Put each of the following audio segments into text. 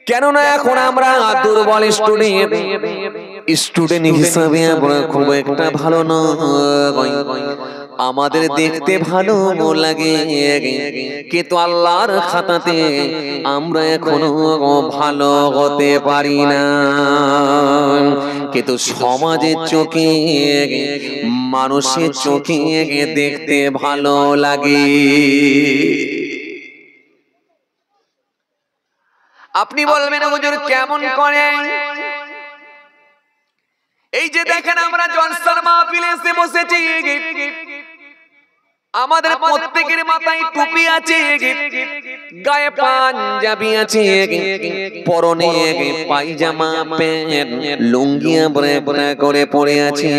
কেননা এখন আমরা দুর্বল স্টুডেন্ট হিসাবে আমরা খুব একটা ভালো নয়, আমাদের দেখতে ভালো লাগে কিন্তু আল্লাহর খাতাতে আমরা এখনো ভালো হতে পারি না। কিন্তু সমাজের চোখে মানুষের চোখে দেখতে ভালো লাগে। আপনি বলবেন হুজুর কেমন করে? এই যে দেখেন আমরা জলসার মাহফিলে এসে বসেছি, আমাদের প্রত্যেকের মাথায় টুপি আছে, গায়ে পাঞ্জাবি আছে, পরনে পায়জামা প্যান্ট লুঙ্গি আমরা করে পরে আছে।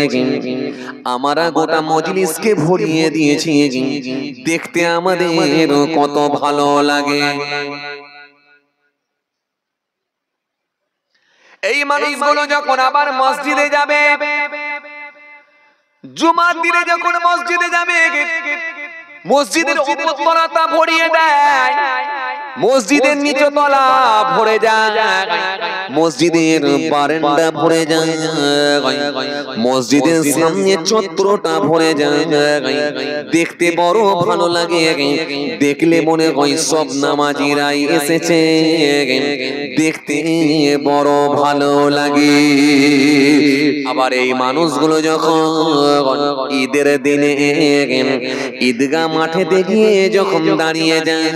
আমরা গোটা মজলিসকে ভরিয়ে দিয়েছি, দেখতে আমাদের কত ভালো লাগে। এই মানুষগুলো যখন আবার মসজিদে যাবে, জুমার দিনে যখন মসজিদে যাবে, মসজিদের উপরতলা ভরিয়ে দেয়, মসজিদের নিচতলা ভরে যায়, মসজিদের বারান্দা ভরে যায়, মসজিদের সামনে চত্বরটা ভরে যায়। দেখতে বড় ভালো লাগে, দেখলে মনে হয় সব নামাজিরাই এসেছে, দেখতে বড় ভালো লাগে। আবার এই মানুষগুলো যখন ঈদের দিনে ঈদগাহ মাঠে গিয়ে যখন দাঁড়িয়ে যায়,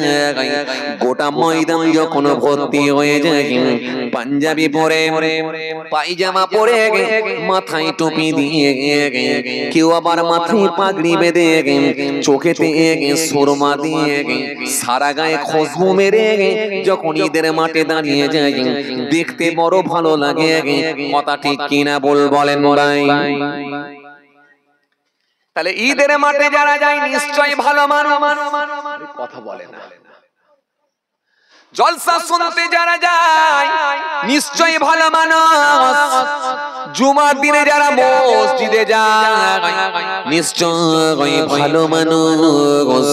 গোটা ময়দান যখন ভর্তি হয়ে যায়, পাঞ্জাবি পরে পায়জামা পরে মাথায় টুপি দিয়ে, কেউ আবার মাথায় পাগড়ি বেঁধে, চোখেতে সুরমা দিয়ে, সারা গায়ে খুশবু মেরে যখন ঈদের মাঠে দাঁড়িয়ে যায়, দেখতে বড় ভালো লাগে। কথা ঠিক কিনা বলেন ভাই? তাহলে ঈদের মাঠে যারা যায় নিশ্চয়ই ভালো মানুষ, কথা বলে না। জলসা শুনতে যারা যায় নিশ্চয়ই ভালো মানুষ, জুমার দিনে যারা মসজিদে যায় নিশ্চয়ই ভালো মানুষ।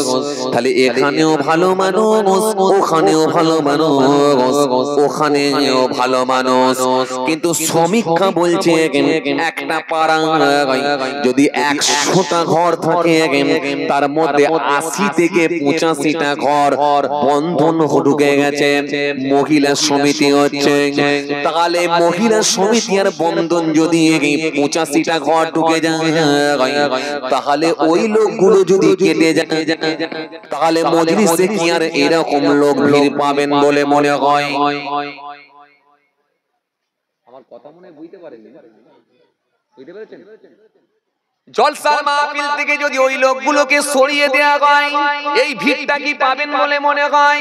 তাহলে এখানেও ভালো মানুষ, ওখানেও ভালো মানুষ, ওখানেও ভালো মানুষ। কিন্তু সমীক্ষা বলছে একটা পাড়া যদি 100টা ঘর থাকে, তার মধ্যে 80 থেকে 85টা ঘর বন্ধন ঢুকে গেছে, মহিলা সমিতি হচ্ছে। তাহলে মহিলা সমিতি আর বন্ধন যদি 85টা ঘর ঢুকে যায়, তাহলে ওই লোকগুলো যদি কেটে যায়, তাহলে মজলিসে কি আর এরকম লোক ভিড় পাবেন বলে মনে হয়? আমার কথা মনে বুঝতে পারেননি? বুঝতে পেরেছেন? জলসার মাহফিল থেকে যদি ওই লোকগুলোকে সরিয়ে দেওয়া হয়, এই ভিড়টা কি পাবেন বলে মনে হয়?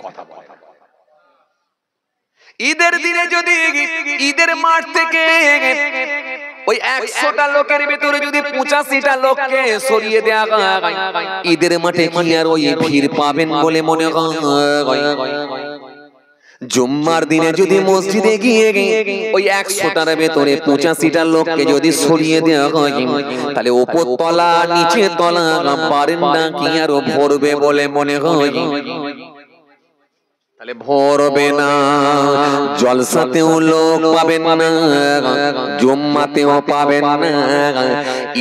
কথা বলে। ঈদের দিনে যদি ঈদের মাঠ থেকে ওই 100টা লোকের ভেতরে যদি 85টা লোককে সরিয়ে দেওয়া হয়, ঈদের মাঠে কি আর ওই ভিড় পাবেন বলে মনে হয়? জুম্মার দিনে যদি মসজিদে গিয়ে ওই 100টার ভেতরে 85টা লোককে যদি সরিয়ে দেওয়া হয়, তাহলে উপর তলা নিচে তলা বারান্দা কি আর ভরবে বলে মনে হয়? তাহলে ভরবে না। জলসাতেও লোক পাবেন না, জুম্মাতেও পাবেন না,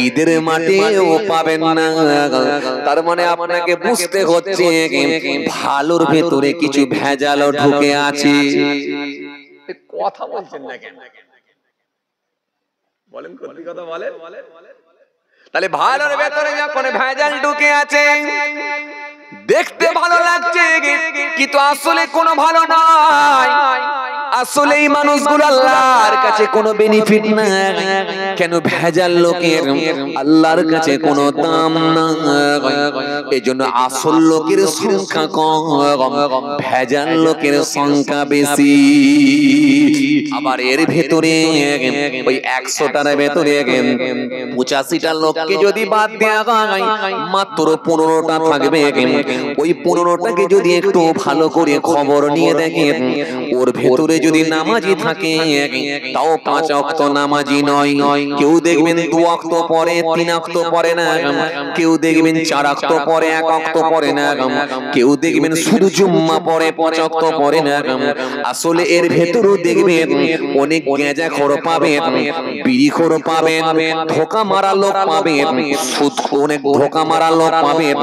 ঈদের মাঠেও পাবেন না। তার মানে আপনাকে বুঝতে হচ্ছে ভালোর ভেতরে কিছু ভেজাল ঢুকে আছে। কথা বলছেন না কেন? বলেন কোন কথা বলেন? তাহলে ভালোর ভেতরে যখন ভেজাল ঢুকে আছে, দেখতে ভালো লাগছে কিন্তু আসলে কোনো ভালো নয়। আসলে এই মানুষগুলো আল্লাহর কাছে কোনো বেনিফিট না। কেন? ভেজাল লোকের আল্লাহর কাছে কোনো দাম না। এজন্য আসল লোকের সংখ্যা কম, ভেজাল লোকের সংখ্যা বেশি। আবার এর ভেতরে ওই 100টার ভেতরে 85টা লোককে যদি বাদ দেওয়া হয়, মাত্র 15টা থাকবে। ওই 15টাকে যদি একটু ভালো করে খবর নিয়ে দেখেন, ওর ভেতরে যদি নামাজি থাকে তাও 5 ওয়াক্ত নামাজি নয়, কেউ দেখবেন 2 ওয়াক্ত পরে 3 ওয়াক্ত পরে না, কেউ দেখবেন 4 ওয়াক্ত পরে 1 ওয়াক্ত পরে না, কেউ দেখবেন শুধু জুম্মা পরে 5 ওয়াক্ত পরে না। আসলে এর ভেতরও দেখবেন অনেক গেঁজাখোর পাবেন, বিড়িখোর পাবেন, ধোঁকা মারা লোক পাবেন, সুদ অনেক ধোঁকা মারা লোক পাবেন,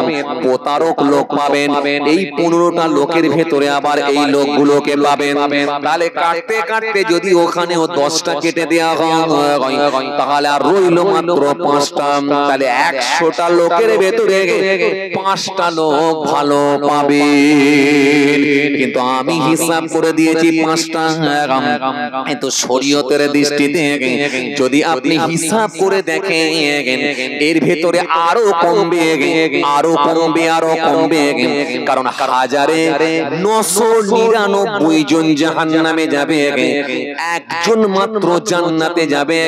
প্রতারক লোক পাবেন। এই 15টা লোকের ভেতরে আবার এই লোকগুলোকে পাবেন। তাহলে কাটতে কাটতে যদি ওখানেও 10টা কেটে দেওয়া হয় তাহলে আর রইল মাত্র 5টা। তাহলে 100টা লোকের ভেতরে 5টা লোক ভালো পাবে। কিন্তু আমি হিসাব করে দিয়েছি 5টা। কিন্তু শরীয়তের দৃষ্টিতে যদি আপনি হিসাব করে দেখেন এর ভেতরে আরো কমবে, আরো কমবে, আরো কমবে। কারণ 1999 জন জাহান্নামে যাবে, একজন মাত্র জান্নাতে যাবে।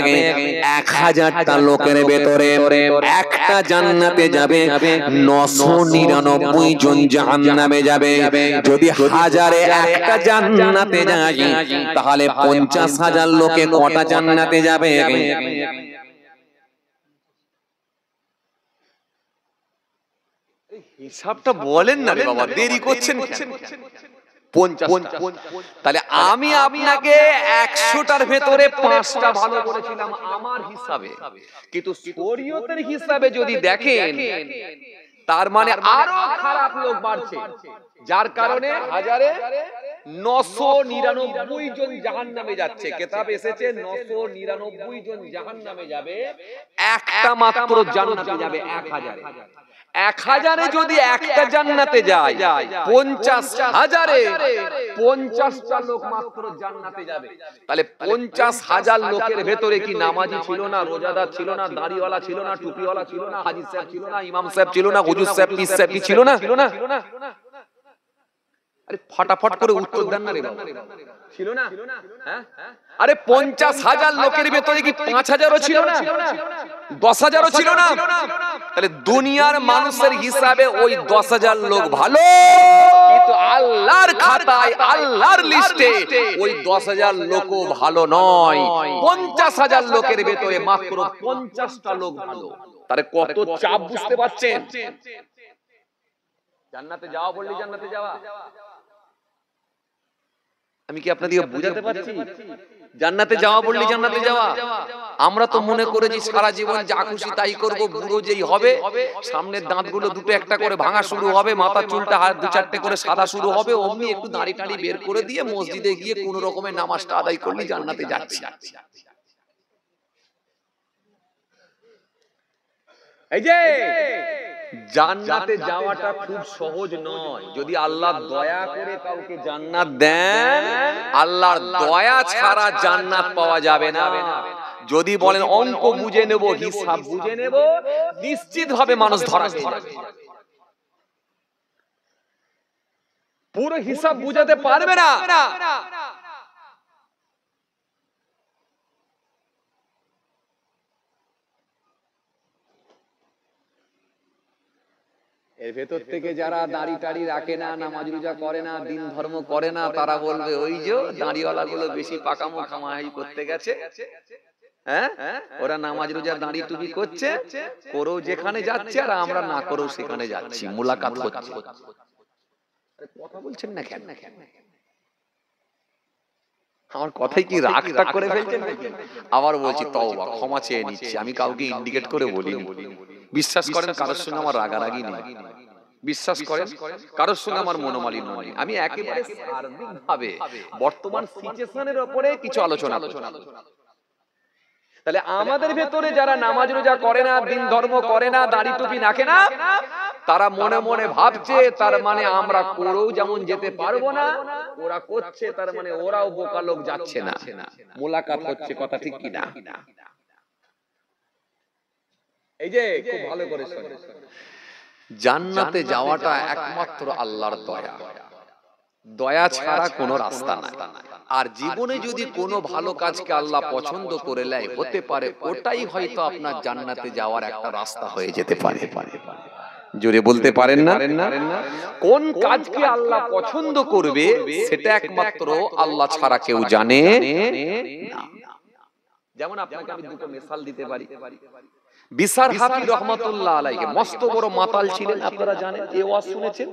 1000টা লোকের ভেতরে একটা জান্নাতে যাবে, 999 জন জাহান্নামে যাবে। যদি 1000-এ একটা জান্নাতে যায় তাহলে 50,000 লোকে কটা জান্নাতে যাবে? হিসাবটা বলেন না রে বাবা, দেরি করছেন। 50। তাহলে আমি আপনাকে 100টার ভেতরে 5টা ভালো করেছিলাম আমার হিসাবে, কিন্তু শরীয়তের হিসাবে যদি দেখেন তার মানে আরো খারাপ লোক বাড়ছে, যার কারণে 1000-এ 999 জন জাহান্নামে যাচ্ছে। কিতাব এসেছে 999 জন জাহান্নামে যাবে, একটা মাত্র জান্নাতে যাবে 1000-এ। 1000-এ যদি একটা জান্নাতে যায়, 50,000-এ 50টা লোক মাত্র জান্নাতে যাবে। তাহলে 50,000 লোকের ভেতরে কি নামাজি ছিল না, রোজাদার ছিল না, দাড়িওয়ালা ছিল না, টুপিওয়ালা ছিল না, হাজী সাহেব ছিল না, ইমাম সাহেব ছিল না, হুজুর সাহেব, পীর সাহেব কি ছিল না? আরে ফটাফট করে উত্তর দেন না রে বাবা, ছিল না? হ্যাঁ, আরে 50,000 লোকের ভেতরে কি 5,000ও ছিল না, 10,000ও ছিল না? তাহলে দুনিয়ার মানুষের হিসাবে ওই 10,000 লোক ভালো, কিন্তু আল্লাহর খাতায়, আল্লাহর লিস্টে ওই 10,000 লোকও ভালো নয়। 50,000 লোকের ভেতরে মাত্র 50টা লোক ভালো। তাহলে কত চাপ বুঝতে পারছেন? জান্নাতে যাওয়া বললি জান্নাতে যাওয়া, আমি কি আপনাদেরকে বুঝাতে পারছি? জান্নাতে যাওয়া বললি জান্নাতে যাওয়া। আমরা তো মনে করেছি সারা জীবন যা খুশি তাই করব, বুড়ো যেই হবে সামনের দাঁতগুলো দুটো একটা করে ভাঙা শুরু হবে, মাথার চুলটা হাত 2-4টে করে সাদা শুরু হবে, অমনি একটু দাড়ি টাড়ি বের করে দিয়ে মসজিদে গিয়ে কোন রকমের নামাজটা আদায় করলি জান্নাতে যাচ্ছি। এই যে জান্নাতে যাওয়াটা খুব সহজ নয়। যদি আল্লাহ দয়া করে কাউকে জান্নাত দেন, আল্লাহর দয়া ছাড়া জান্নাত পাওয়া যাবে না। যদি বলেন অঙ্ক বুঝে নেব, হিসাব বুঝে নেব, নিশ্চিত ভাবে মানুষ ধরা যাবে। পুরো হিসাব বুঝাতে পারবে না। এর ভেতর থেকে যারা দাড়ি টাড়ি রাখে না, নামাজ রোজা করে না, দিন ধর্ম করে না, তারা বলবে ওই যে দাড়িওয়ালা গুলো বেশি পাকামো কামাই করতে গেছে, হ্যাঁ ওরা নামাজ রোজা দাড়ি টুপি করছে, করেও যেখানে যাচ্ছে আর আমরা না করেও সেখানে যাচ্ছি, মুলাকাত হচ্ছে। কথা বলছেন না কেন? আমার কথাই কি রাগ টাগ করে ফেলছেন নাকি? আবার বলছি তওবা, ক্ষমা চেয়ে নিচ্ছি, আমি কাউকে ইন্ডিকেট করে বলিনি। বিশ্বাস করেন কারোর সঙ্গে আমার রাগারাগি নেই, বিশ্বাস করেন কারোর সঙ্গে আমার মনোমালিন্য নেই। আমি একেবারে সার্বিকভাবে বর্তমান সিচুয়েশনের উপরে কিছু আলোচনা করছি। তাহলে আমাদের ভেতরে যারা নামাজ রোজা করে না, দিন ধর্ম করে না, দাড়ি টুপি রাখে না, তারা মনে মনে ভাবছে তার মানে আমরা করেও যেমন যেতে পারবো না, ওরা করছে তার মানে ওরাও বোকা লোক যাচ্ছে না, মোলাকাত হচ্ছে। কথা ঠিক কি না? এই যে খুব ভালো করে শুনুন, জান্নাতে যাওয়াটা একমাত্র আল্লাহর দয়া, দয়া ছাড়া কোনো রাস্তা নাই। আর জীবনে যদি কোনো ভালো কাজকে আল্লাহ পছন্দ করে নেয়, হতে পারে ওটাই হয়তো আপনার জান্নাতে যাওয়ার একটা রাস্তা হয়ে যেতে পারে। জোরে বলতে পারেন না? কোন কাজকে আল্লাহ পছন্দ করবে সেটা একমাত্র আল্লাহ ছাড়া কেউ জানে না। যেমন আপনাকে আমি দুটো মিসাল দিতে পারি। বিসার হাফি রহমাতুল্লাহ আলাইহি মস্ত বড় মাতাল ছিলেন, আপনারা জানেন, এই ওয়াজ শুনেছেন,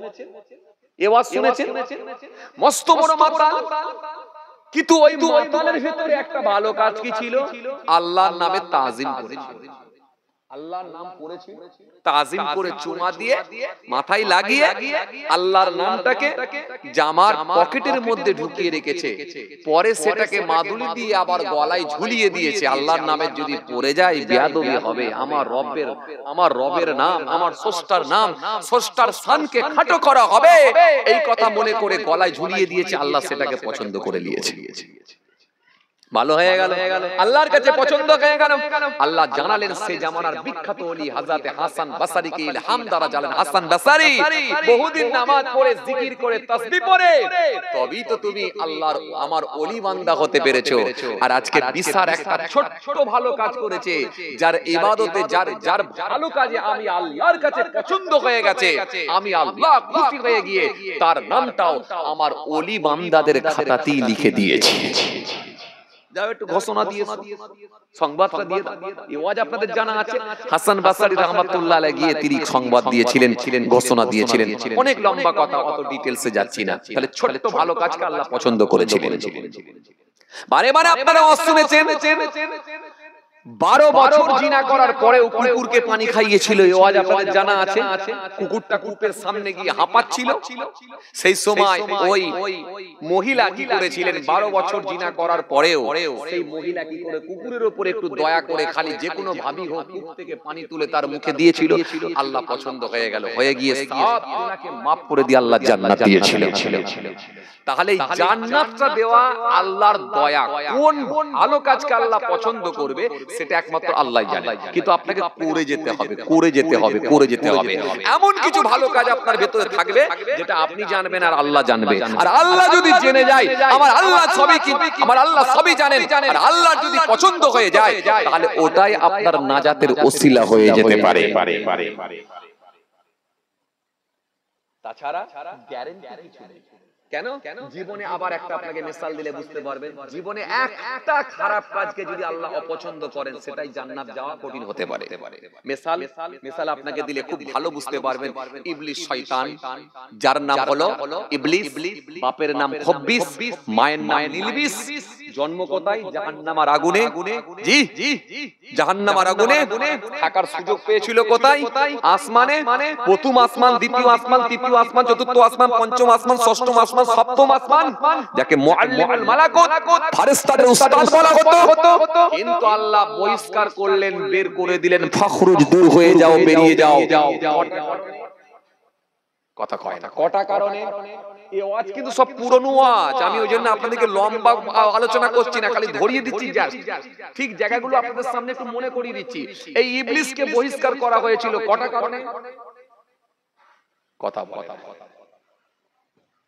এই ওয়াজ শুনেছেন, মস্ত বড় মাতাল। কিন্তু ওই মাতালের ভিতরে একটা ভালো কাজ কি ছিল? আল্লাহর নামে তাজিম করেছিল, আল্লাহর নাম পড়েছে, তাজিম করে চুমা দিয়ে মাথায় লাগিয়ে আল্লাহর নামটাকে জামার পকেটের মধ্যে ঢুকিয়ে রেখেছে, পরে সেটাকে মাদুলি দিয়ে আবার গলায় ঝুলিয়ে দিয়েছে। আল্লাহর নামে যদি পড়ে যায় বেয়াদবি হবে, আমার রবের নাম, আমার স্রষ্টার নাম, স্রষ্টার শানকে খাটো করা হবে, এই কথা মনে করে গলায় ঝুলিয়ে দিয়েছে। আল্লাহ সেটাকে পছন্দ করে নিয়েছে, ভালো হয়ে গেল, আল্লাহর কাছে পছন্দ হয়ে গেল। আল্লাহ জানালেন সে জামানার বিখ্যাত ওলি হযরত হাসান বসরিকে ইলহাম দ্বারা জানালেন, হাসান বসরি বহুদিন নামাজ পড়ে জিকির করে তাসবিহ পড়ে তবেই তো তুমি আল্লাহর আমার ওলি বান্দা হতে পেরেছো। আর আজকে বিশাল একটা ছোট ভালো কাজ করেছে, যার ইবাদতে যার ভালো কাজে আমি আল্লাহর কাছে পছন্দ হয়ে গেছে, আমি আল্লাহ খুশি হয়ে গিয়ে তার নামটাও আমার ওলি বান্দাদের খাতাতেই লিখে দিয়েছি। যাও একটু ঘোষণা দিয়ে সংবাদটা দিয়ে দাও। এই ওয়াজ আপনাদের জানা আছে, হাসান বসরি রাহমাতুল্লাহ আলাইহি গিয়ে তিনি সংবাদ দিয়েছিলেন, ঘোষণা দিয়েছিলেন। অনেক লম্বা কথা, অত ডিটেইলসে যাচ্ছি না। তাহলে ছোট্ট ভালো কাজকে আল্লাহ পছন্দ করেছিলেন। বারে বারে আপনারা ওয়াজ শুনেছেন, 12 বছর জিনা করার পরেও কুকুরকে পানি খাইয়েছিল, এই ওয়াজ আপনাদের জানা আছে। কুকুরটা কূপের সামনে গিয়ে হাঁপাচ্ছিল, সেই সময় ওই মহিলা কি করেছিলেন, 12 বছর জিনা করার পরেও সেই মহিলা কি করে কুকুরের উপরে একটু দয়া করে খালি যে কোনো ভাবি হোক কূপ থেকে পানি তুলে তার মুখে দিয়েছিল। আল্লাহ পছন্দ হয়ে গেল, হয়ে গিয়ে সব গুনাহকে maaf করে দিয়ে আল্লাহ জান্নাত দিয়েছিল। তাহলে এই জান্নাতটা দেওয়া আল্লাহর দয়া, কোন ভালো কাজকে আল্লাহ পছন্দ করবে সেটা একমাত্র আল্লাহই জানে। কিন্তু আপনাকে করে যেতে হবে, করে যেতে হবে, করে যেতে হবে। এমন কিছু ভালো কাজ আপনার ভেতরে থাকবে যেটা আপনি জানবেন আর আল্লাহ জানবে। আর আল্লাহ যদি জেনে যায় আমার আল্লাহ সবই জানেন, আর আল্লাহ যদি পছন্দ হয়ে যায় তাহলে ওটাই আপনার নাজাতের ওসিলা হয়ে যেতে পারে। তাছাড়া গ্যারান্টি কিছু নেই। কেন? জীবনে আবার একটা আপনাকে মিসাল দিলে বুঝতে পারবেন, জীবনে একটা খারাপ কাজকে যদি আল্লাহ অপছন্দ করেন সেটাই জান্নাত যাওয়া কঠিন হতে পারে। মিসাল আপনাকে দিলে খুব ভালো বুঝতে পারবেন। ইবলিস শয়তান, যার নাম হলো ইবলিস, বাপের নাম খব্বিস, মায়ের নাম নিলবিস, জন্ম কোথায়? জাহান্নামের আগুনে। জি, জাহান্নামের আগুনে থাকার সুযোগ পেয়েছিল কোথায়? আসমানে। প্রথম আসমান, দ্বিতীয় আসমান, তৃতীয় আসমান, চতুর্থ আসমান, পঞ্চম আসমান, ষষ্ঠম আসমান, সপ্তম আসমান, যাকে মুআল্লিমুল মালাকুত, ফেরেশতাদের উস্তাদ বলা হতো। কিন্তু আল্লাহ বহিষ্কার করলেন, বের করে দিলেন, ফখরুজ, দূর হয়ে যাও, বেরিয়ে যাও। কথা কয় না, কটা কারণে। এই ওয়াজ কিন্তু সব পুরনো ওয়াজ, আমি ওই জন্য আপনাদেরকে লম্বা আলোচনা করছি না, খালি ধরিয়ে দিচ্ছি জাস্ট ঠিক জায়গাগুলো আপনাদের সামনে একটু মনে করিয়ে দিচ্ছি। এই ইবলিসকে বহিষ্কার করা হয়েছিল কটা কারণে? কথা বলে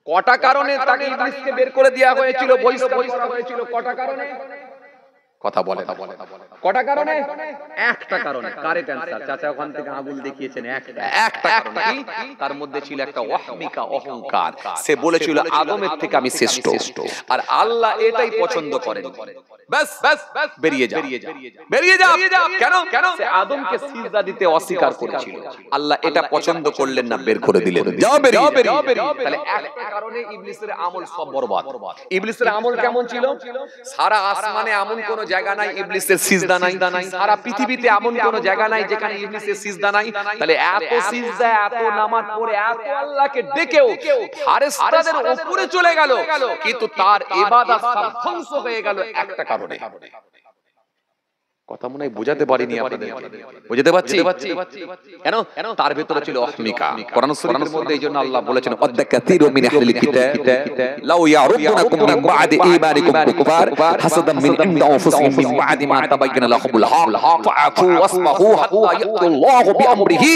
কটা কারণে তাকে ইবলিসকে বের করে দেওয়া হয়েছিল, বহিষ্কার করা হয়েছিল? কটা কারণে? কথা বলে কটা কারণে? একটা কারণে। Correct answer. চাচা ওখান থেকে আঙুল দেখিয়েছেন, একটা কারণ। তার মধ্যে ছিল একটা ওয়াহমিকা, অহংকার। সে বলেছিল আদমের থেকে আমি শ্রেষ্ঠ, আর আল্লাহ এটাই পছন্দ করেন। বাস বেরিয়ে যা, বেরিয়ে যা। কেন? সে আদমকে সিজদা দিতে অস্বীকার করেছিল, আল্লাহ এটা পছন্দ করলেন না, বের করে দিলেন, যাও বেরিয়ে। তাহলে একটা কারণে ইবলিসের আমল সব বরবাদ। ইবলিসের আমল কেমন ছিল? সারা আসমানে এমন কোন জায়গা নাই ইবলিসের সিজদা নাই, সারা পৃথিবীতে এমন কোন জায়গা নাই যেখানে ইবলিসের সিজদা নাই। তাহলে এত সিজদা, এত নামাজ পড়ে, এত আল্লাহকে ডেকেও ফেরেশতাদের উপরে চলে গেল, কিন্তু তার ইবাদত সব ধ্বংস হয়ে গেল একটা কারণে। কথা মনে হয় বোঝাতে পারিনি আপনাদের, বুঝতে পারছি? কেন? তার ভিতরে ছিল অহমিকা। কোরআন শরীফের মধ্যে এইজন্য আল্লাহ বলেছেন ওয়াদ কাসীরু মিন আহলিল কিতাব লাউ ইয়ারুদুনাকুম মিন বা'দি ঈমানিকুম কুফার হাসাদাম মিন ইনদি আনফুসিহিম মিন বা'দি মা তাবাyyana লাহুমুল হক ফাআফু ওয়াসফাহু হাত্তা ইয়াতুল্লাহু বিআমরিহি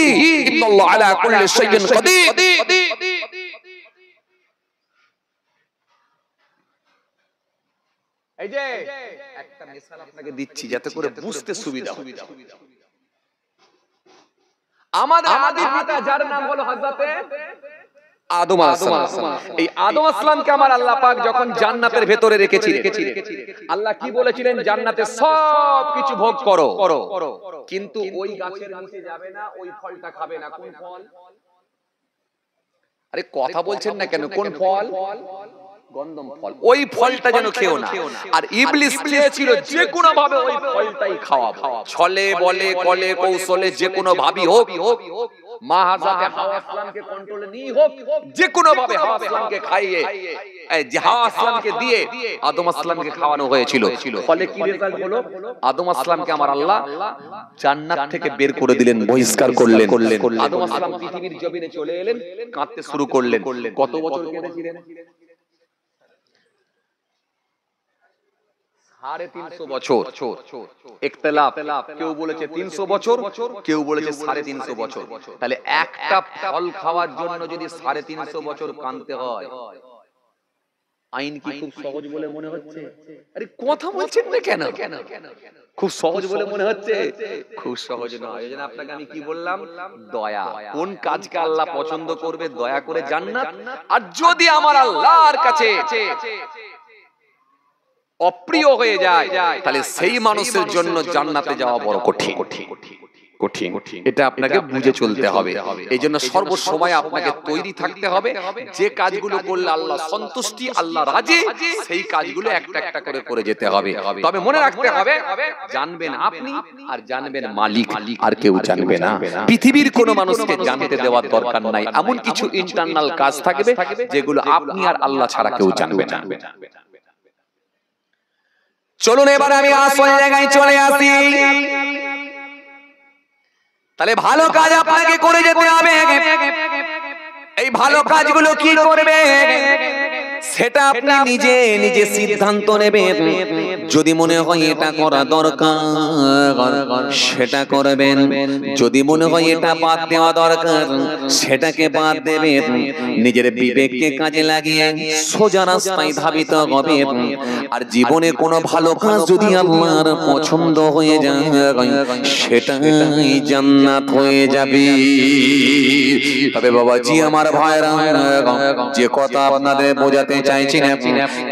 ইন্নাল্লাহু আলা কুল্লি শাইইন কাদির। এই যে একটা মিসাল আপনাকে দিচ্ছি যাতে করে বুঝতে সুবিধা হয়। আমাদের আদি পিতা যার নাম হলো হযরতে আদম আলাইহিস সালাম। এই আদম আলাইহিস সালামকে আমার আল্লাহ পাক যখন জান্নাতের ভেতরে রেখেছিলেন, আল্লাহ কি বলেছিলেন? জান্নাতে সব কিছু ভোগ করো, কিন্তু ওই গাছের নিচে যাবে না, ওই ফলটা খাবে না। কোন ফল? আরে কথা বলছেন না কেন? কোন ফল? গন্ধম ফল। ওই ফলটা যেন খেও না। আর ইবলিস চেয়েছিল যে কোনো ভাবে ওই ফলটাই খাওয়াবো, ছলে বলে কলে কৌশলে যে কোনো ভাবেই হোক, মা হযরতে হাওয়া ইসলামকে কন্ট্রোলে নিয়ে হোক, যে কোনো ভাবে হাওয়া ইসলামকে খাইয়ে, এই যে হাওয়া ইসলামকে দিয়ে আদম ইসলামকে খাওয়ানো হয়েছিল। ফলে কি রেজাল্ট হলো? আদম ইসলামকে আমার আল্লাহ জান্নাত থেকে বের করে দিলেন, বহিষ্কার করলেন। আদম ইসলাম পৃথিবীর জমিনে চলে এলেন, কাঁদতে শুরু করলেন। কত বছর কেঁদেছিলেন? 350 বছর। ইখতিলাফ, কেউ বলেছে 300 বছর, কেউ বলেছে 350 বছর। তাহলে একটা ফল খাওয়ার জন্য যদি 350 বছর কাঁদতে হয়, আইন কি খুব সহজ বলে মনে হচ্ছে? আরে কথা বলছেন না কেন? খুব সহজ বলে মনে হচ্ছে? খুব সহজ নয়। এজন্য আপনাকে আমি কি বললাম? দয়া। কোন কাজকে আল্লাহ পছন্দ করবে? দয়া করে জান্নাত। আর যদি আমার আল্লাহর কাছে অপ্রিয় হয়ে যায়, তাহলে সেই মানুষের জন্য জান্নাতে যাওয়া বড় কঠিন। এটা আপনাকে বুঝে চলতে হবে। এই জন্য সর্বসময় আপনাকে তৈরি থাকতে হবে, যে কাজগুলো করলে আল্লাহ সন্তুষ্টি, আল্লাহ রাজি, সেই কাজগুলো একটা একটা করে করে যেতে হবে। তবে মনে রাখতে হবে, জানবেন আপনি আর জানবেন মালিক, আর কেউ জানবে না। পৃথিবীর কোনো মানুষকে জানতে দেওয়ার দরকার নাই। এমন কিছু ইন্টারনাল কাজ থাকবে যেগুলো আপনি আর আল্লাহ ছাড়া কেউ জানবে না। চলুন এবার আমি আসল জায়গায় চলে আসি। তাহলে ভালো কাজ আপনাকে করে যেতে হবে। এই ভালো কাজগুলো কি করবে সেটা আপনি নিজে নিজে সিদ্ধান্ত নেবেন। যদি মনে হয় এটা করা দরকার সেটা করবেন, যদি মনে হয় এটা বাদ দেওয়া দরকার সেটাকে বাদ দেবেন। নিজের বিবেককে কাজে লাগিয়ে সোজা রাস্তায় ধাবিত হবে। আর জীবনে কোনো ভালো কাজ যদি আল্লাহর পছন্দ হয়ে যায়, সেটাই জান্নাত হয়ে যাবে। তবে বাবাজি আমার ভাইরা, যে কথা আপনাদের বোঝাতে চাইছি না,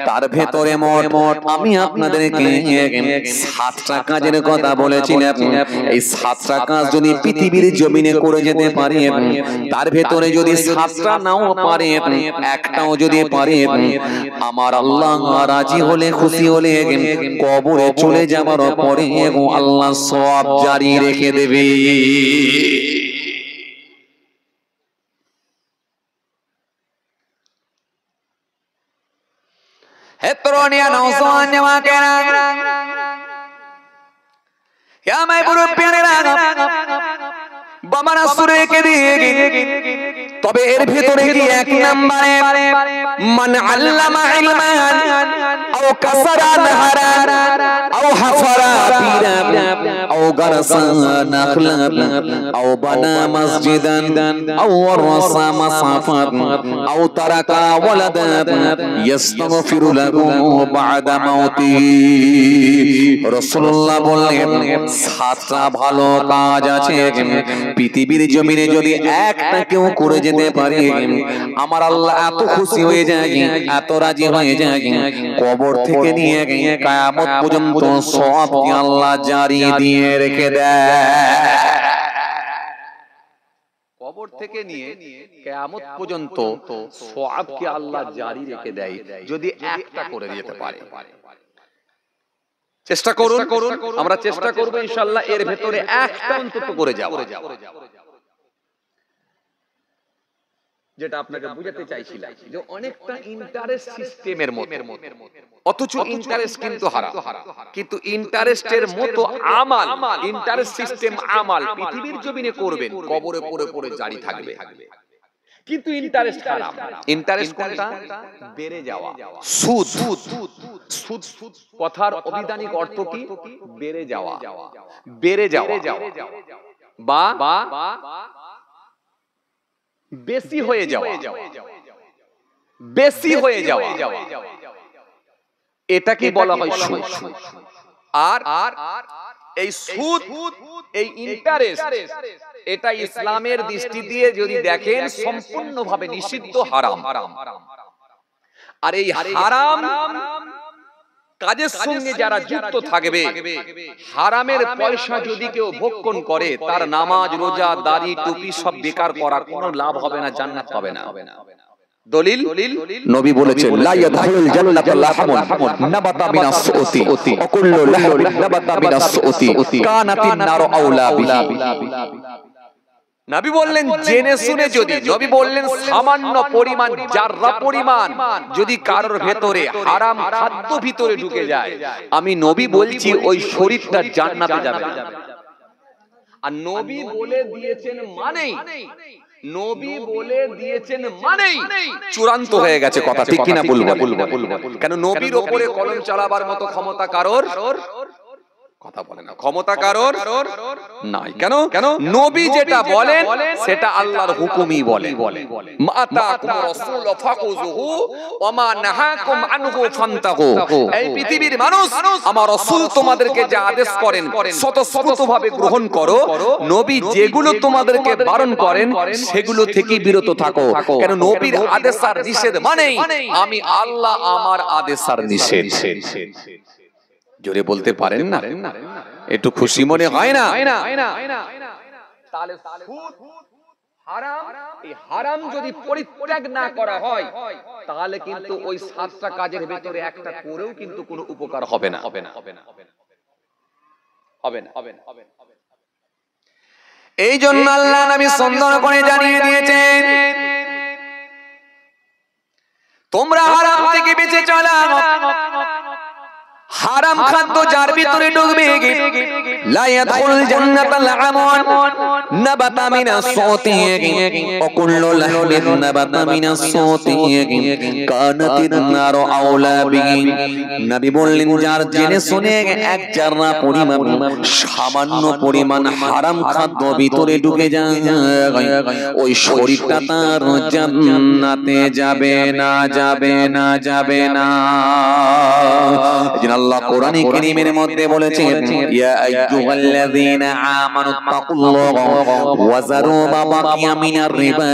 তার ভেতরে মোট আমি আপনাদেরকে 7টা কাজের কথা বলেছিলাম। এই 7টা কাজ যদি পৃথিবীর জমিনে করে যেতে পারে, তার ভেতরে যদি 7টা নাও পারে, একটাও যদি পারে, আমার আল্লাহ রাজি হলে, খুশি হলে কবরে চলে যাবার পরে আল্লাহ সওয়াব জারি রেখে দেবে। হেতরনিয়া নওজওয়ান জওয়াকেরা, ইয়া মাই বুড়ো প্যানেরা, বামারা সুরে কে দিয়ে। তবে এর ভিতরে কি এক নম্বরে মান আল্লামা ইলমান আও কাসারা নাহারান আও হাফারা বিরান আও গারসা নাখলান আও বানা মসজিদান আও ওয়ারসা মাসাফাত আও তারাকা ওয়ালাদান ইস্তাগফিরু লাহু বা'দা মাউতিহি। রাসূলুল্লাহ বললেন 7টা ভালো কাজ আছে, পৃথিবীর জমিনে যদি একটা কেউ করে যেতে পারে, আমার আল্লাহ এত খুশি হয়ে যায়, এত রাজি হয়ে যায়, কবর থেকে নিয়ে কিয়ামত পর্যন্ত সওয়াব কি আল্লাহ জারি দিয়ে রেখে দেয়। কবর থেকে নিয়ে কিয়ামত পর্যন্ত সওয়াব কি আল্লাহ জারি রেখে দেয় যদি একটা করে যেতে পারে। চেষ্টা করুন, আমরা চেষ্টা করব ইনশাআল্লাহ এর ভেতরে একটা অন্তত করে যাব। যেটা আপনাকে বুঝাতে চাইছিলাম যে অনেকটা ইন্টারেস্ট সিস্টেমের মতো, অথচ ইন্টারেস্ট কিন্তু হারাম। কিন্তু ইন্টারেস্টের মতো আমাল, ইন্টারেস্ট সিস্টেম আমাল পৃথিবীর জমিনে করবেন, কবরে পড়ে পড়ে জারি থাকবে। কিন্তু ইন্টারেস্ট হারাম। ইন্টারেস্ট কোনটা? বেড়ে যাওয়া, সুদ। সুদ কথার অভিধানিক অর্থ কি? বেড়ে যাওয়া, বেড়ে যাওয়া বা বেশি হয়ে যাওয়া, বেশি হয়ে যাওয়া, এটাকে বলা হয় সুদ। আর এই সুদ, এই ইন্টারেস্ট, এটা ইসলামের দৃষ্টি দিয়ে যদি দেখেন সম্পূর্ণভাবে নিষিদ্ধ, হারাম। আর এই হারাম কাজের সঙ্গে যারা যুক্ত থাকবে, হারামের পয়সা যদি কেউ ভক্ষণ করে, তার নামাজ, রোজা, দাড়ি, টুপি সব বেকার করা, কোনো লাভ হবে না, জান্নাত পাবে না। দলিল নবী বলেছেন লা ইয়াদখুলুল জান্নাতা লাহমুন নাবাতা মিনাস সুতি ওয়া কুল্লু লাহমিন নাবাতা মিনাস সুতি কানাতিন নারু আওলা বিহি। নবী বললেন জেনে শুনে যদি, নবী বললেন সামান্য পরিমাণ, জাররা পরিমাণ যদি কারোর ভেতরে হারাম খাদ্য ভিতরে ঢুকে যায়, আমি নবী বলছি ওই শরীরটা জান্নাতে যাবে। আর নবী বলে দিয়েছেন মানেই, নবী বলে দিয়েছেন মানেই চূড়ান্ত হয়ে গেছে কথা, ঠিক কিনা বলবো? কেন নবীর উপরে কলম চালাবার মতো ক্ষমতা কারোর, কথা বলে না, ক্ষমতা কারোর নাই। কেন? নবী যেটা বলেন সেটা আল্লাহর হুকুমই বলে। মাতাকুম রাসূল ফাকুযুহু ওয়া মা নাহাকুম আনহু ফান্তাহু। এই পৃথিবীর মানুষ, আমার রাসূল তোমাদেরকে যা আদেশ করেন স্বতঃস্ফূর্তভাবে গ্রহণ করো, নবী যেগুলো তোমাদেরকে বারণ করেন সেগুলো থেকে বিরত থাকো। কেন নবীর আদেশ আর নিষেধ মানেই আমি আল্লাহ, আমার আদেশ আর নিষেধ। জোরে বলতে পারেন না? একটু খুশি মনে হয় না? তাহলে সুদ হারাম, এই হারাম যদি পরিত্যাগ না করা হয়, তাহলে কিন্তু ওই 7টা কাজের ভিতরে একটা করেও কিন্তু কোনো উপকার হবে না। এই জন্য আল্লাহ নবী সুন্দর করে জানিয়ে দিয়েছেন, তোমরা হারাম থেকে বেঁচে চলো। হারাম খাদ্য যার ভিতরে ঢুকবে, লা ইয়াদখুলুল জান্নাতাল আমন নাবাতা মিনাস সুতি ওয়া কুল্লু লাহমিন নাবাতা মিনাস সুতি কানাতিন নারু আওলা বিহি। নবী বললেন যার জেনে শুনে এক জাররা পরিমাণ, সামান্য পরিমাণ হারাম খাদ্য ভিতরে ঢুকে যায়, ওই শরীরটা তার জান্নাতে যাবে না, যাবে না, যাবে না। আল্লাহ কোরআনে কারীমের মধ্যে বলেছেন ইয়া আইয়ুহাল্লাযীনা আমানুত্তাকুল্লাহা ওয়া যারু মা বাকিয়া মিনার রিবা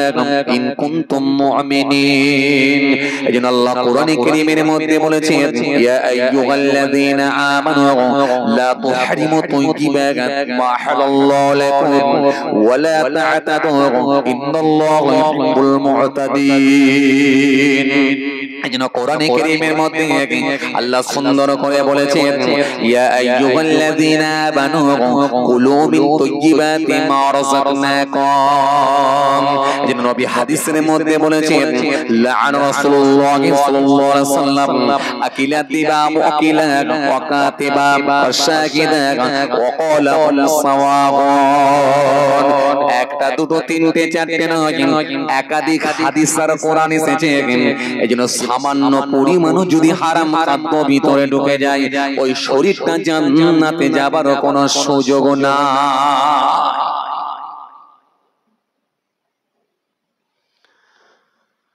ইন কুনতুম মুমিনিন। এজন্য আল্লাহ কোরআনে কারীমের মধ্যে বলেছেন ইয়া আইয়ুহাল্লাযীনা আমানু লা তুহরিমু তাইয়্যিবাত মা হালাল্লাহু লাকুম ওয়া লা তা'তাদু ইন্নাল্লাহা ইউহিব্বুল মু'তাদিন। এজন্য কোরআনে কারীমের মধ্যে আল্লাহ সুন্দর করে বলেছেন ইয়া আইয়ুহাল্লাযীনা আমানু কুলু মিন তাইয়্যিবাতি মা রাযাকনাকুম। যেন নবী হাদিসের মধ্যে বলেছেন লাআন রাসূলুল্লাহ সাল্লাল্লাহু আলাইহি ওয়াসাল্লাম আকিলাতিবা মুকিলা ওয়া কাতিবা ওয়াশাকিদা ওয়া ক্বালা সাওয়াবুন। একটা, দুটো, তিনটে, চারটে নয়, একাধিক হাদিস আর কোরআন এসেছে। এজন্য সামান্য পরিমাণও যদি হারাম খাদ্য ভিতরে ঢুকে যায়, ওই শরীরটা জান্নাতে যাবার কোনো সুযোগ না।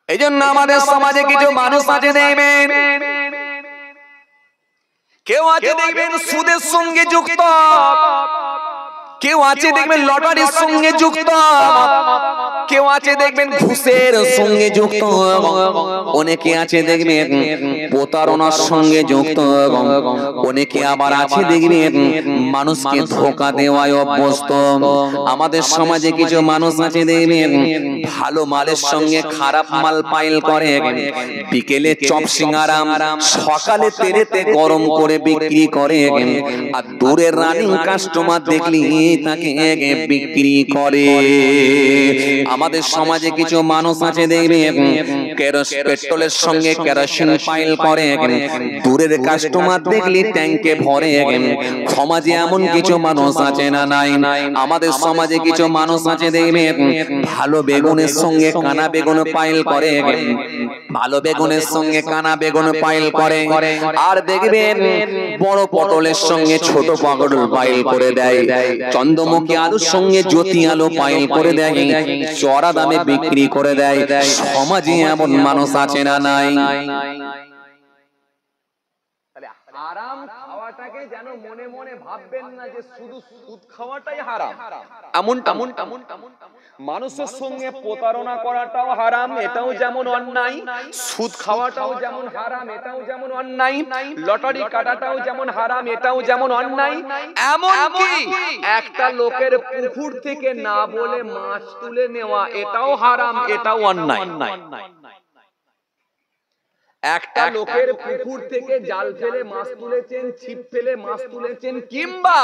এই জন্য আমাদের সমাজে কিছু মানুষ আছে দেখবেন, কেউ আছে দেখবেন সুদের সঙ্গে যুক্ত, কেউ আছে দেখবেন লটারির সঙ্গে যুক্ত, কেউ আছে দেখবেন ঘুষের সঙ্গে যুক্ত, অনেকে আছে দেখবেন প্রতারণার সঙ্গে যুক্ত, অনেকে আবার আছে দেখবেন মানুষকে ধোঁকা দেওয়ায় অভ্যস্ত। আমাদের সমাজে কিছু মানুষ আছে দেখবেন ভালো মালের সঙ্গে খারাপ মাল পাইল করে, বিকেলে চপ সিঙ্গারা, সকালে তেলেতে গরম করে বিক্রি করে, আর দূরের রানিং কাস্টমার দেখলি তাকে বিক্রি করে। আমাদের সমাজে কিছু মানুষ আছে দেখবেন পেট্রোলের সঙ্গে কেরোসিন পাইল করে, দূরের কাস্টমার দেখলি ট্যাঙ্কে ভরে। সমাজে এমন কিছু মানুষ আছে না নাই? আমাদের সমাজে কিছু মানুষ আছে দেখবেন ভালো বেগুনের সঙ্গে কানা বেগুন পাইল করে, ভালো বেগুনের সঙ্গে কানা বেগুন পাইল করে, আর দেখবেন বড় পটলের সঙ্গে ছোট পটল পাইল করে দেয়, চন্দ্রমুখী আলুর সঙ্গে জ্যোতি আলু পাইল করে দেয়, চড়া দামে বিক্রি করে দেয়। সমাজে এমন মানুষ আছে না নাই? হারাম খাওয়াটাকে যেন মনে মনে ভাববেন না যে শুধু সুদ খাওয়াটাই হারাম, এমনটা মানুষের সঙ্গে প্রতারণা করাটাও হারাম, এটাও যেমন অন্যায়, সুদ খাওয়াটাও যেমন হারাম, এটাও যেমন অন্যায়, লটারি কাটাটাও যেমন হারাম, এটাও যেমন অন্যায়, এমনকি একটা লোকের পুকুর থেকে না বলে মাছ তুলে নেওয়া এটাও হারাম, এটাও অন্যায়। একটা লোকের পুকুর থেকে জাল ফেলে মাছ তুলেছেন, ছিপ ফেলে মাছ তুলেছেন, কিংবা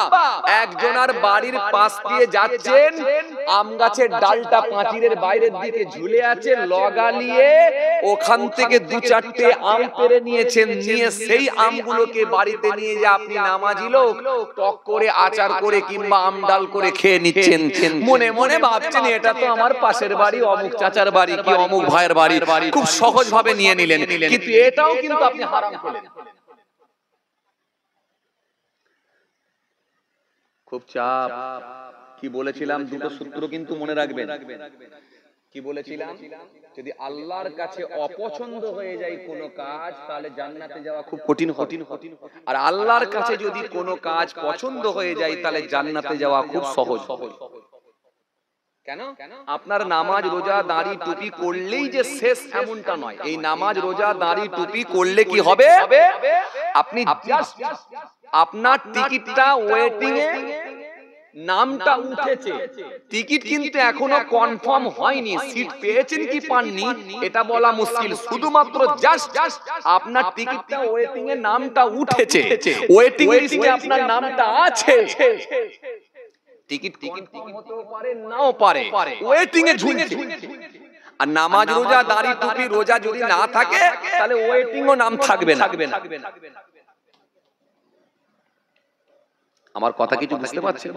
একজনের বাড়ির পাশ দিয়ে যাচ্ছেন, আম গাছের ডালটা পাঁচিলের বাইরের দিকে ঝুলে আছে, লগালিয়ে ওখান থেকে দু চারটে আম পেড়ে নিয়েছেন, নিয়ে সেই আমগুলোকে বাড়িতে নিয়ে যা আপনি নামাজি লোক টক করে আচার করে কিংবা আম ডাল করে খেয়ে নিচ্ছেন, মনে মনে ভাবছেন এটা তো আমার পাশের বাড়ি, অমুক চাচার বাড়ি কি অমুক ভাইয়ের বাড়ি, খুব সহজ ভাবে নিয়ে নিলেন, কিন্তু এটাও কিন্তু আপনি হারাম করলেন। খুব চাপ। কি বলেছিলাম? দুটো সূত্র কিন্তু মনে রাখবেন। কি বলেছিলাম? যদি আল্লাহর কাছে অপছন্দ হয়ে যায় কোনো কাজ, তাহলে জান্নাতে যাওয়া খুব কঠিন। আর আল্লাহর কাছে যদি কোনো কাজ পছন্দ হয়ে যায়, তাহলে জান্নাতে যাওয়া খুব সহজ। কেন? আপনার নামাজ রোজা দাড়ি টুপি করলেই যে শেষ এমনটা নয়। এই নামাজ রোজা দাড়ি টুপি করলে কি হবে? আপনি আপনার টিকিটটা ওয়েটিং এ নামটা উঠেছে, টিকিট কিন্তু এখনো কনফার্ম হয়নি, সিট পেয়েছেন কি পাননি এটা বলা মুশকিল, শুধুমাত্র জাস্ট আপনার টিকিটটা ওয়েটিং এ নামটা উঠেছে, ওয়েটিং লিস্টে আপনার নামটা আছে। টিকিট হতেও পারে নাও পারে, ওয়েটিং এ ঝুলছে। আর নামাজ রোজা দাড়ি টুপি রোজা যদি না থাকে, তাহলে ওয়েটিং ও নাম থাকবে না। আমার কথা কিছু বুঝতে পারছেন?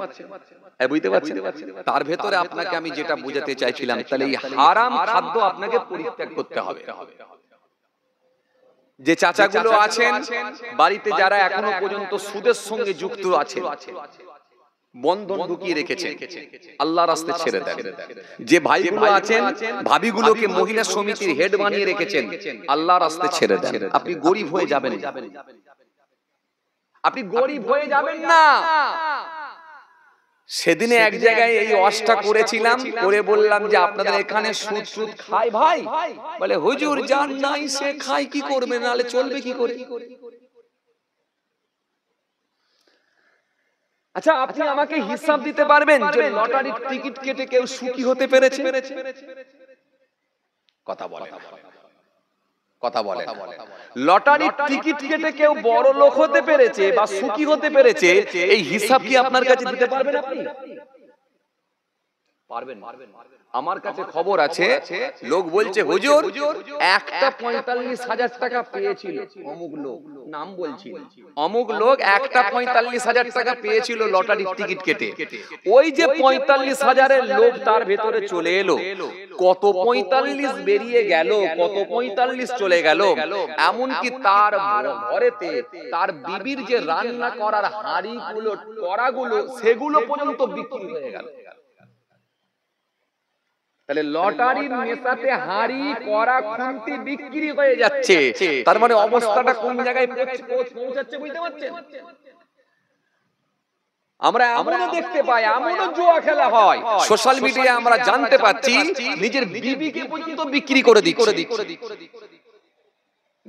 হ্যাঁ, বুঝতে পারছেন? তার ভেতরে আপনাকে আমি যেটা বোঝাতে চাইছিলাম, তাহলে এই হারাম খাদ্য আপনাকে পরিত্যাগ করতে হবে। যে চাচাগুলো আছেন বাড়িতে, যারা এখনো পর্যন্ত সুদের সঙ্গে যুক্ত আছেন, বন্ধন ঢুকিয়ে রেখেছেন, আল্লাহর রাস্তায় ছেড়ে দেন। যে ভাইগুলো আছেন ভাবিগুলোকে মহিলা সমিতির হেড বানিয়ে রেখেছেন, আল্লাহর রাস্তায় ছেড়ে দেন। আপনি গরিব হয়ে যাবেন, আপনি গরিব হয়ে যাবেন না। সেদিনে এক জায়গায় এই ওয়াজটা করেছিলাম, করে বললাম যে আপনাদের এখানে সুদ খায় ভাই? বলে হুজুর যার নাই সে খায়, কি করবে, নালে চলবে কি করে? আচ্ছা, আপনি আমাকে হিসাব দিতে পারবেন যে লটারির টিকিট কেটে কেউ সুখী হতে পেরেছে? কথা বলে লটারির টিকিট কেটে কেউ বড় লোক হতে পেরেছে বা সুখী হতে পেরেছে, এই হিসাব কি আপনার কাছে দিতে পারবেন? আপনি পারবেন? আমার কাছে খবর আছে, লোক বলছে হুজুর একটা 45,000 টাকা পেয়েছিল, অমুক লোক নাম বলছি, অমুক লোক একটা 45,000 টাকা পেয়েছিল লটারির টিকিট কেটে। ওই যে 45,000-এর লোভ তার ভেতরে চলে এলো, কত 45 বেরিয়ে গেল, কত 45 চলে গেল, এমনকি তার ঘরেতে তার বিবির যে রান্না করার হাঁড়িগুলো কড়াগুলো সেগুলো পর্যন্ত বিক্রি হয়ে গেল। তাহলে লটারির নেশাতে হাঁড়ি কড়া খুন্তি বিক্রি হয়ে যাচ্ছে, তার মানে অবস্থাটা কোন জায়গায় পৌঁছাচ্ছে বুঝতে পারছেন? আমরা এমনও দেখতে পাই, এমনও জুয়া খেলা হয়, সোশ্যাল মিডিয়ায় আমরা জানতে পাচ্ছি নিজের বিবিকে পর্যন্ত বিক্রি করে দিচ্ছে।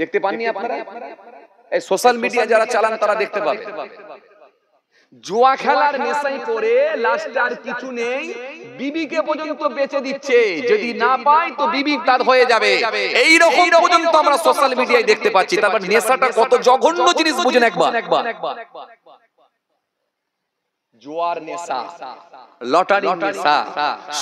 দেখতে পাননি আপনারা? এই সোশ্যাল মিডিয়া যারা চালান তারা দেখতে পাবে। জুয়া খেলার নেশাই করে লাস্টে আর কিছু নেই, বিবিকে পর্যন্ত বেচে দিচ্ছে, যদি না পায় তো বিবি তার হয়ে যাবে, এই রকম পর্যন্ত আমরা সোশ্যাল মিডিয়ায় দেখতে পাচ্ছি। তারপর নেশাটা কত জঘন্য জিনিস বুঝেন একবার। জুয়ার নেশা, লটারির নেশা,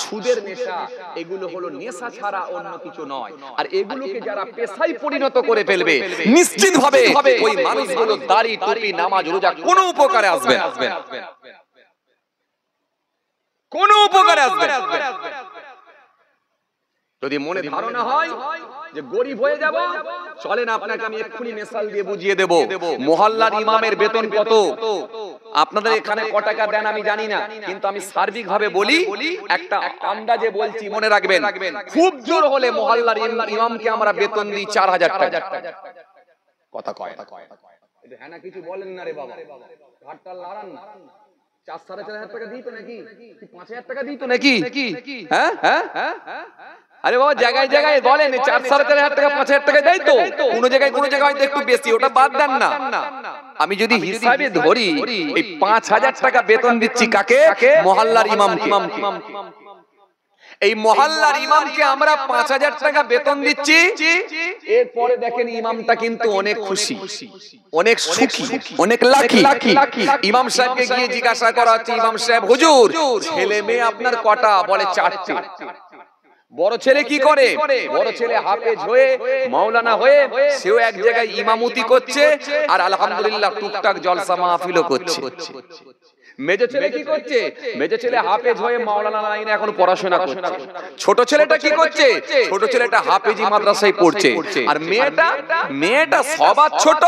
সুদের নেশা, এগুলো হলো নেশা ছাড়া অন্য কিছু নয়। আর এগুলোকে যারা পেশায় পরিণত করে ফেলবে, নিশ্চিতভাবে ওই মানুষগুলো দাড়ি টুপি নামাজ রোজা কোনো উপকারে আসবে না, কোনো উপকারে আসবে না। যদি মনে ধারণা হয় যে গরিব হয়ে যাব, চলেন আপনাকে আমি এক্ষুনি মিসাল দিয়ে বুঝিয়ে দেব। মহল্লার ইমামের বেতন কত? আপনাদের এখানে ক টাকা দেন আমি জানি না, কিন্তু আমি সার্বিকভাবে বলি, একটা আন্দাজে বলছি, মনে রাখবেন। খুব জোর হলে মহল্লার ইমামকে আমরা বেতন দিই 4,000 টাকা। কথা কয় না, হ্যাঁ না কিছু বলেন না রে বাবা, ঘাটটা লড়ান না। 4-4.5 টাকা দিত নাকি, 5,000 টাকা দিত নাকি? হ্যাঁ হ্যাঁ, আরে বাবা জায়গায় জায়গায় বলেন 4-4.5 টাকা 5,000 টাকা দেয় তো, কোন জায়গায় হয়তো একটু বেশি, ওটা বাদ দেন না। আমি যদি হিসাবে ধরি এই 5,000 টাকা বেতন দিচ্ছি কাকে? মহল্লার ইমামকে। এই মহল্লার ইমামকে আমরা 5,000 টাকা বেতন দিচ্ছি। এরপরে দেখেন ইমামটা কিন্তু অনেক খুশি, অনেক সুখী, অনেক লাকি। ইমাম সাহেবকে গিয়ে জিজ্ঞাসা করা হচ্ছে, ইমাম সাহেব হুজুর ছেলে মেয়ে আপনার কটা? বলে 4টে। বড় ছেলে কি করে? বড় ছেলে হাফেজ হয়ে মাওলানা হয়ে সেও এক জায়গায় ইমামতি করছে, আর আলহামদুলিল্লাহ টুকটাক জলসা মাহফিলও করছে। মেজো ছেলে কি করছে? মেজো ছেলে হাফেজ হয়ে মাওলানা লাইনে এখন পড়াশোনা করছে। ছোট ছেলেটা কি করছে? ছোট ছেলেটা হাফেজি মাদ্রাসায় পড়ছে। আর মেয়েটা সবার ছোট,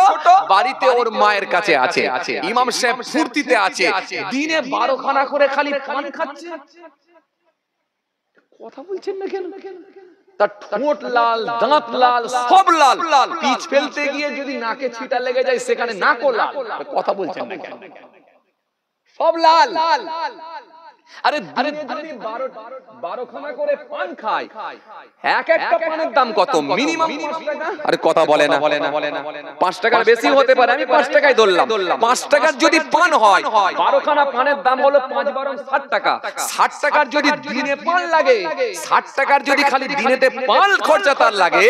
বাড়িতে ওর মায়ের কাছে আছে। ইমাম সাহেব ফুর্তিতে আছে, দিনে 12 খানা করে খালি পান খাচ্ছে। কথা বলছেন না কেন? তার ঠোঁট লাল, দাঁত লাল, সব লাল। পিচ ফেলতে গিয়ে যদি নাকে ছিটা লেগে যায় সেখানে নাকও লাল। কথা বলছেন না কেন? সব লাল। আরে দিনে 12 খানা করে পান খায়, এক একটা পানের দাম কত? মিনিমাম 5 টাকা। আরে কথা বলে না, 5 টাকার বেশি হতে পারে, আমি 5 টাকায় ধরলাম। 5 টাকার যদি পান হয়, 12 খানা পানের দাম হলো 5-12 60 টাকা। 60 টাকার যদি দিনে পান লাগে, 60 টাকার যদি খালি দিনেতে পান খরচা তার লাগে,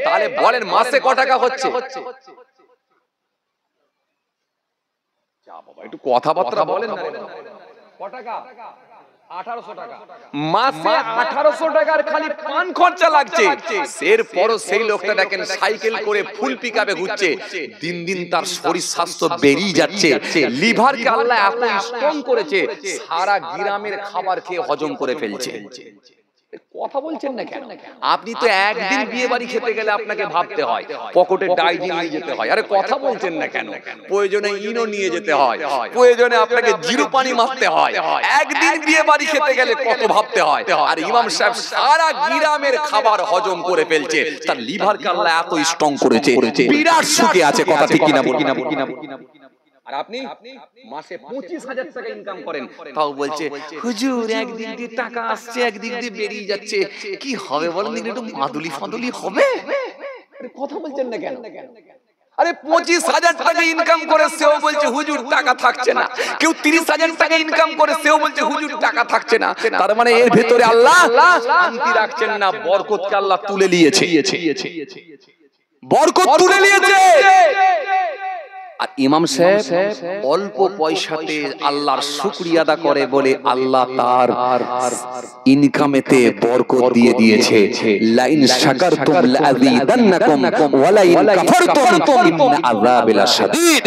তাহলে বলেন মাসে ক টাকা হচ্ছে? একটু কথাবার্তা বলেন না। ক টাকা? 1800 টাকা। মাসে 1800 টাকার খালি পান খরচা লাগছে। এরপরও সেই লোকটা দেখেন সাইকেল করে ফুল পিকআপে ঘুরছে। দিন দিন তার শরীর স্বাস্থ্য বেরিয়ে যাচ্ছে। লিভারকে আল্লাহ এত স্ট্রং করেছে, সারা গ্রামের খাবার খেয়ে হজম করে ফেলছে। কথা বলছেন না কেন? আপনি তো একদিন বিয়ে বাড়ি খেতে গেলে আপনাকে ভাবতে হয়, পকেটে ডাইজিন নিয়ে যেতে হয়। আরে কথা বলছেন না কেন? প্রয়োজনে ইনো নিয়ে যেতে হয়, প্রয়োজনে আপনাকে জিরো পানি মারতে হয়। একদিন বিয়ে বাড়ি খেতে গেলে কত ভাবতে হয়। আর ইমাম সাহেব সারা গ্রামের খাবার হজম করে ফেলছে, তার লিভারকে আল্লাহ এত স্ট্রং করেছে, বিরাট সুখে আছে। কথা ঠিক কিনা? আর আপনি মাসে 25,000 টাকা ইনকাম করেন, তাও বলছে হুজুর একদিক দিয়ে টাকা আসছে, একদিক দিয়ে বেরিয়ে যাচ্ছে, কি হবে বলেন? একটু মাদুলি ফাদুলি হবে। কথা বলছেন না কেন? আরে 25,000 টাকা ইনকাম করে সেও বলছে হুজুর টাকা থাকছে না। কেউ 30,000 টাকা ইনকাম করে সেও বলছে হুজুর টাকা থাকছে না। তার মানে এর ভেতরে আল্লাহ শান্তি রাখছেন না, বরকতকে আল্লাহ তুলে নিয়েছে, বরকত তুলে নিয়েছে। আর ইমাম সাহেব অল্প পয়সাতে আল্লাহর শুকরিয়া আদা করে বলে আল্লাহ তার ইনকামেতে বরকত দিয়ে দিয়েছে। লাইন শাকারতুম লাযীদান্নাকুম ওয়া লাইন কাফারতুম ইন্না আযাবি লাশাদীদ।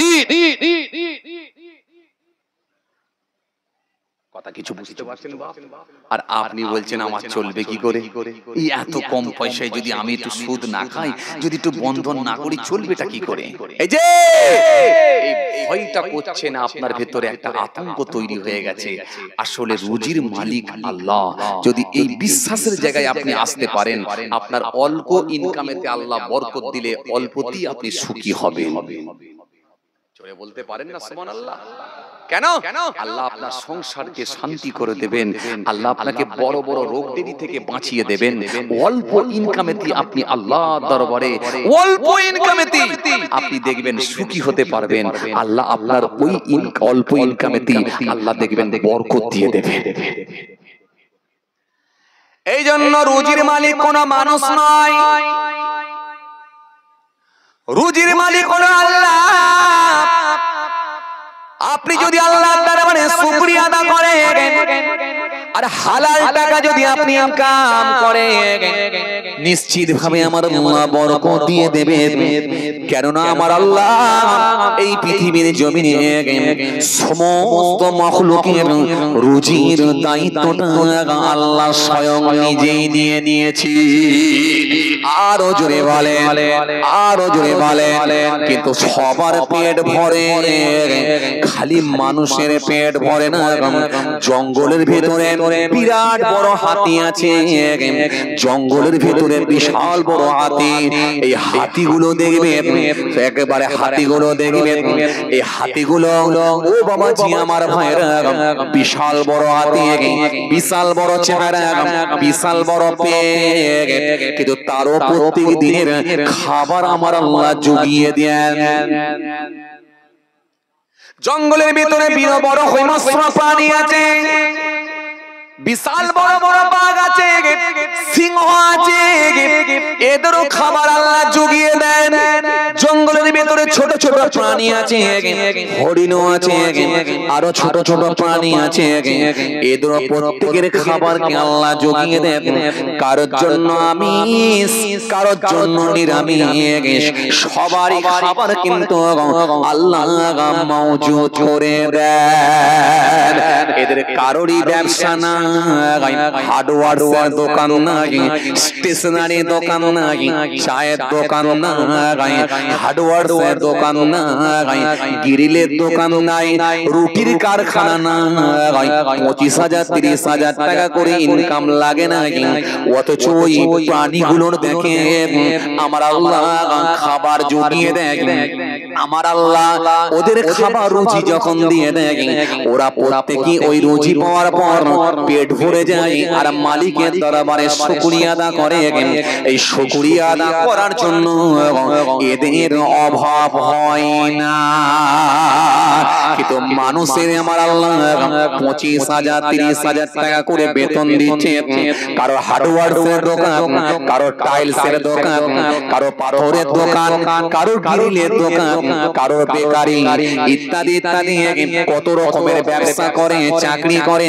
কথা কিছু বুঝতে পারছেন বাপ? আর আপনি বলছেন আমার চলবে কি করে? এই এত কম পয়সায় যদি আমি একটু সুদ না খাই, যদি একটু বন্ধন না করি, চলবেটা কি করে? এই যে এই ভয়টা করছে না, আপনার ভেতরে একটা আতঙ্ক তৈরি হয়ে গেছে। আসলে রুজির মালিক আল্লাহ। যদি এই বিশ্বাসের জায়গায় আপনি আসতে পারেন, আপনার অল্প ইনকামেতে আল্লাহ বরকত দিলে অল্পতেই আপনি সুখী হবেন। চলে বলতে পারেন না সুবহানাল্লাহ? কেন? আল্লাহ আপনার সংসারকে শান্তি করে দেবেন, আল্লাহ আপনাকে বড় বড় রোগ ব্যাধি থেকে বাঁচিয়ে দেবেন। অল্প ইনকামেতে আপনি আল্লাহ দরবারে অল্প ইনকামেতে আপনি দেখবেন সুখী হতে পারবেন। আল্লাহ আপনার ওই অল্প ইনকামেতে আল্লাহ দেখবেন বরকত দিয়ে দেবে। এই জন্য রুজির মালিক কোন মানুষ নয়, রুজির মালিক হলো আল্লাহ। আপনি যদি আল্লাহর দরবারে শুকরিয়া আদা করেন আর হালাল টাকা যদি আপনি ইনকাম করেন, নিশ্চিত ভাবে আমার আল্লাহ বরকত দিয়ে দেবে। কেননা আমার আল্লাহ এই পৃথিবীর জমিনে সমস্ত মাখলুকের রুজির দায়িত্বটা আল্লাহ স্বয়ং নিজেই নিয়ে নিয়েছি। আরো জোরে বলে, আরো জোরে বলে। কিন্তু সবার পেট ভরে, খালি মানুষের পেট ভরে না। জঙ্গলের ভেতরে বিরাট বড় হাতি আছে, জঙ্গলের ভেতরে বিশাল বড় হাতি। এই হাতিগুলো দেখবে, একেবারে হাতিগুলো দেখবে, এই হাতিগুলো ও বাবাজি আমার ভাইরা বিশাল বড় হাতি, বিশাল বড় চেহারা, বিশাল বড় পেট, কিন্তু তারও প্রত্যেক দিনের খাবার আমার আল্লাহ জুগিয়ে দেন। জঙ্গলের ভিতরে বড় হিংস্র প্রাণী আছে, বিশাল বড় বড় বাঘ আছে, সিংহ আছে, এদেরও খাবার আল্লাহ জুগিয়ে দেন। জঙ্গলের ভিতরে ছোট ছোট প্রাণী আছে, হরিণও আছে, আরো ছোট ছোট প্রাণী আছে, এদেরও প্রত্যেকের খাবারকে আল্লাহ জুগিয়ে দেন। কারোর জন্য আমিষ, কারোর জন্য নিরামিষ, সবারই খাবার কিন্তু আল্লাহ মওজুদ করে দেন। এদের কারোরই ব্যবসা না, হার্ডওয়্যার দোকান নাই, স্টেশনারি দোকান নাই, চায়ের দোকান নাই, হার্ডওয়্যার দোকান নাই, গ্রিলের দোকান নাই, রুটির কারখানা নাই, 25,000 30,000 টাকা করে ইনকাম লাগে না, অথচ ওই প্রাণীগুলোর দেখে আমার আল্লাহ খাবার জুগিয়ে দেয়। আমার আল্লাহ ওদের খাবার রুজি যখন দিয়ে দেয়, ওরা প্রত্যেকই ওই রুজি পাওয়ার পর পেট ভরে যায় আর মালিকের দরবারে শুকরিয়া আদা করে। এই শুকরিয়া আদা করার জন্য এদের অভাব হয় না। কিন্তু মানুষের আমার আল্লাহ 25,000 30,000 টাকা করে বেতন দিচ্ছে। কারো হার্ডওয়্যারের দোকান, কারো টাইলসের দোকান, কারো পাথরের দোকান, কারো গ্রিলের দোকান, কারো বেকারি ইত্যাদি ইত্যাদি কত রকমের ব্যবসা করে, চাকরি করে।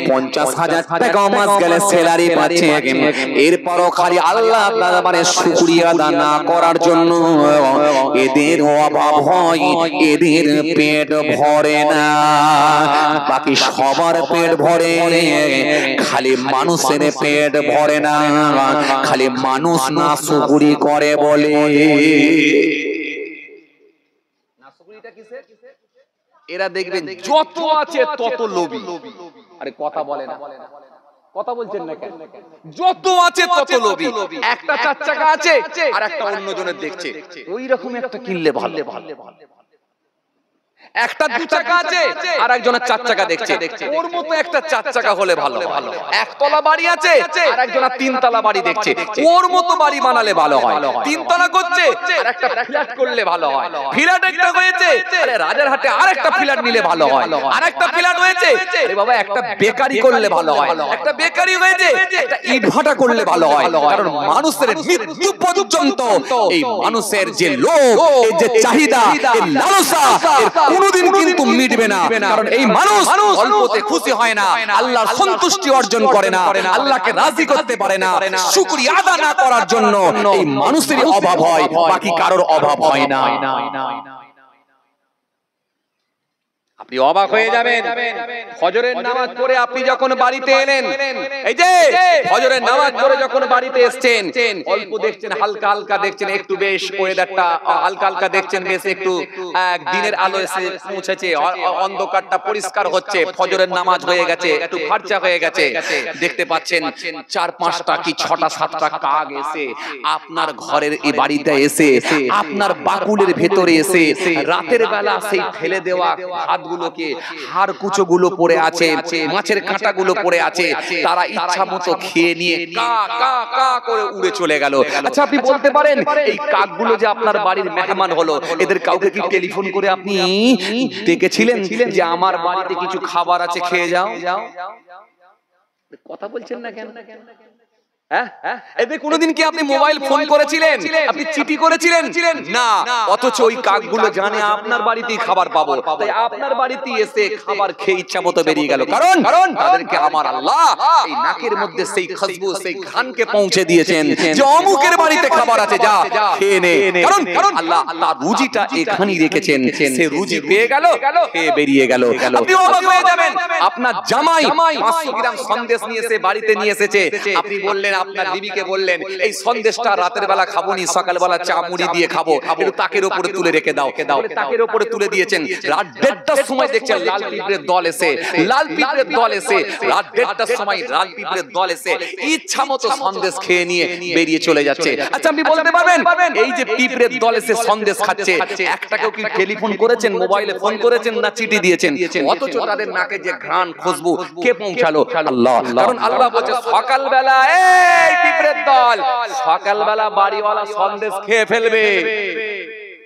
50,000 টাকা মাস গেলে স্যালারি পাচ্ছে, এরপরও খালি আল্লাহ দরবারে শুকরিয়া আদা না করার জন্য এদের অভাব হয়, এদের পেট ভরে না। বাকি সবার পেট ভরে, খালি মানুষের পেট ভরে না। খালি মানুষ না শুকরি করে বলে। এরা দেখবেন যত আছে তত লোভী। আরে কথা বলে না, কথা বলছেন না কেন? যত আছে তত লোভী। একটা 4 চাকা আছে আর একটা অন্যজনের দেখছে, ওই রকম একটা কিনলে ভালো। একটা 2 চাকা আছে আর একজনের 4 চাকা দেখছে, ওর মতো একটা 4 চাকা হলে ভালো। একতলা বাড়ি আছে আর একজনের 3 তলা বাড়ি দেখছে, ওর মতো বাড়ি বানালে ভালো হয়। 3 তলা করছে আর একটা ফ্ল্যাট করলে ভালো হয়। ফ্ল্যাট একটা হয়েছে, আরে রাজারহাটে আরেকটা ফ্ল্যাট নিলে ভালো হয়। আরেকটা ফ্ল্যাট হয়েছে, আরে বাবা একটা বেকারি করলে ভালো হয়। একটা বেকারি হয়েছে, একটা ইটভাটা করলে ভালো হয়। কারণ মানুষের মৃত্যু পর্যন্ত এই মানুষের যে লোভ, এই যে চাহিদা, এই লালসা কোনদিন কিন্তু মিটবে না। কারণ এই মানুষ অল্পতে খুশি হয় না, আল্লাহর সন্তুষ্টি অর্জন করে না, আল্লাহকে রাজি করতে পারে না। শুকরিয়া আদা না করার জন্য এই মানুষেরই অভাব হয়, বাকি কারোর অভাব হয় না। আপনি অবাক হয়ে যাবেন, ফজরের নামাজ পড়ে আপনি যখন বাড়িতে এলেন, এই যে ফজরের নামাজ পড়ে যখন বাড়িতে এসেছেন, অল্প দেখছেন, হালকা হালকা দেখছেন, একটু বেশ ওয়েদারটা হালকা হালকা দেখছেন, বেশ একটু দিনের আলো এসে পৌঁছেছে, অন্ধকারটা পরিষ্কার হচ্ছে, ফজরের নামাজ হয়ে গেছে, একটু ফারচা হয়ে গেছে, দেখতে পাচ্ছেন 4-5টা কি 6টা-7টা কাক এসে আপনার ঘরের এই বাড়িতে এসে, আপনার বাকুলের ভেতরে এসে রাতের বেলা সেই ফেলে দেওয়া হাতগুলোকে, হাড় কুচোগুলো পড়ে আছে, মাছের কাঁটাগুলো পড়ে আছে, তারা ইচ্ছা মতো খেয়ে নিয়ে কা কা কা করে উড়ে চলে গেল। আচ্ছা আপনি বলতে পারেন এই কাকগুলো যে আপনার বাড়ির মেহমান হলো, এদের কাউকে কি টেলিফোন করে আপনি ডেকেছিলেন যে আমার বাড়িতে কিছু খাবার আছে খেয়ে যাও? কথা বলছেন না কেন? কোনদিন কি আপনি মোবাইল ফোন করেছিলেন, আপনি চিঠি করেছিলেন? না। অথচ ওই কাকগুলো জানে আপনার বাড়িতেই খাবার পাবো, তাই আপনার বাড়িতে এসে খাবার খেয়ে ইচ্ছা মতো বেরিয়ে গেল। কারণ তাদেরকে আমার আল্লাহ এই নাকের মধ্যে সেই খুশবু, সেই ঘ্রাণকে পৌঁছে দিয়েছেন যে অমুকের বাড়িতে খাবার আছে, যা খেয়ে নে। কারণ আল্লাহ তার রুজিটা এখানেই রেখেছেন, সে রুজি পেয়ে গেল, খেয়ে বেরিয়ে গেল। আপনি অবাক হয়ে যাবেন, আপনার জামাই 500 গ্রাম সন্দেশ নিয়ে এসে বাড়িতে নিয়ে এসেছে, আপনি বললেন আপনার বিবিকে বললেন এই সন্দেশটা রাতের বেলা খাবো নি, সকালবেলা চা মুড়ি দিয়ে খাবো, একটু তাকের উপরে তুলে রেখে দাও। তাকের উপরে তুলে দিয়েছেন। রাত 1:30টার সময় দেখছেন লাল পিঁপড়ের দল এসে, লাল পিঁপড়ের দল এসে, রাত 1:30টার সময় লাল পিঁপড়ের দল এসে ইচ্ছা মতো সন্দেশ খেয়ে নিয়ে বেরিয়ে চলে যাচ্ছে। আচ্ছা আপনি বলতে পারবেন এই যে পিঁপড়ের দল এসে সন্দেশ খাচ্ছে, একটাকেও কি টেলিফোন করেছেন, মোবাইলে ফোন করেছেন, না চিঠি দিয়েছেন? অথচ তাদের নাকে যে ঘ্রাণ খুশবু কে পৌঁছালো? আল্লাহ। কারণ আল্লাহ বলছে সকালবেলা এই পিঁপড়ের দল সকালবেলা বাড়িওয়ালা সন্দেশ খেয়ে ফেলবে,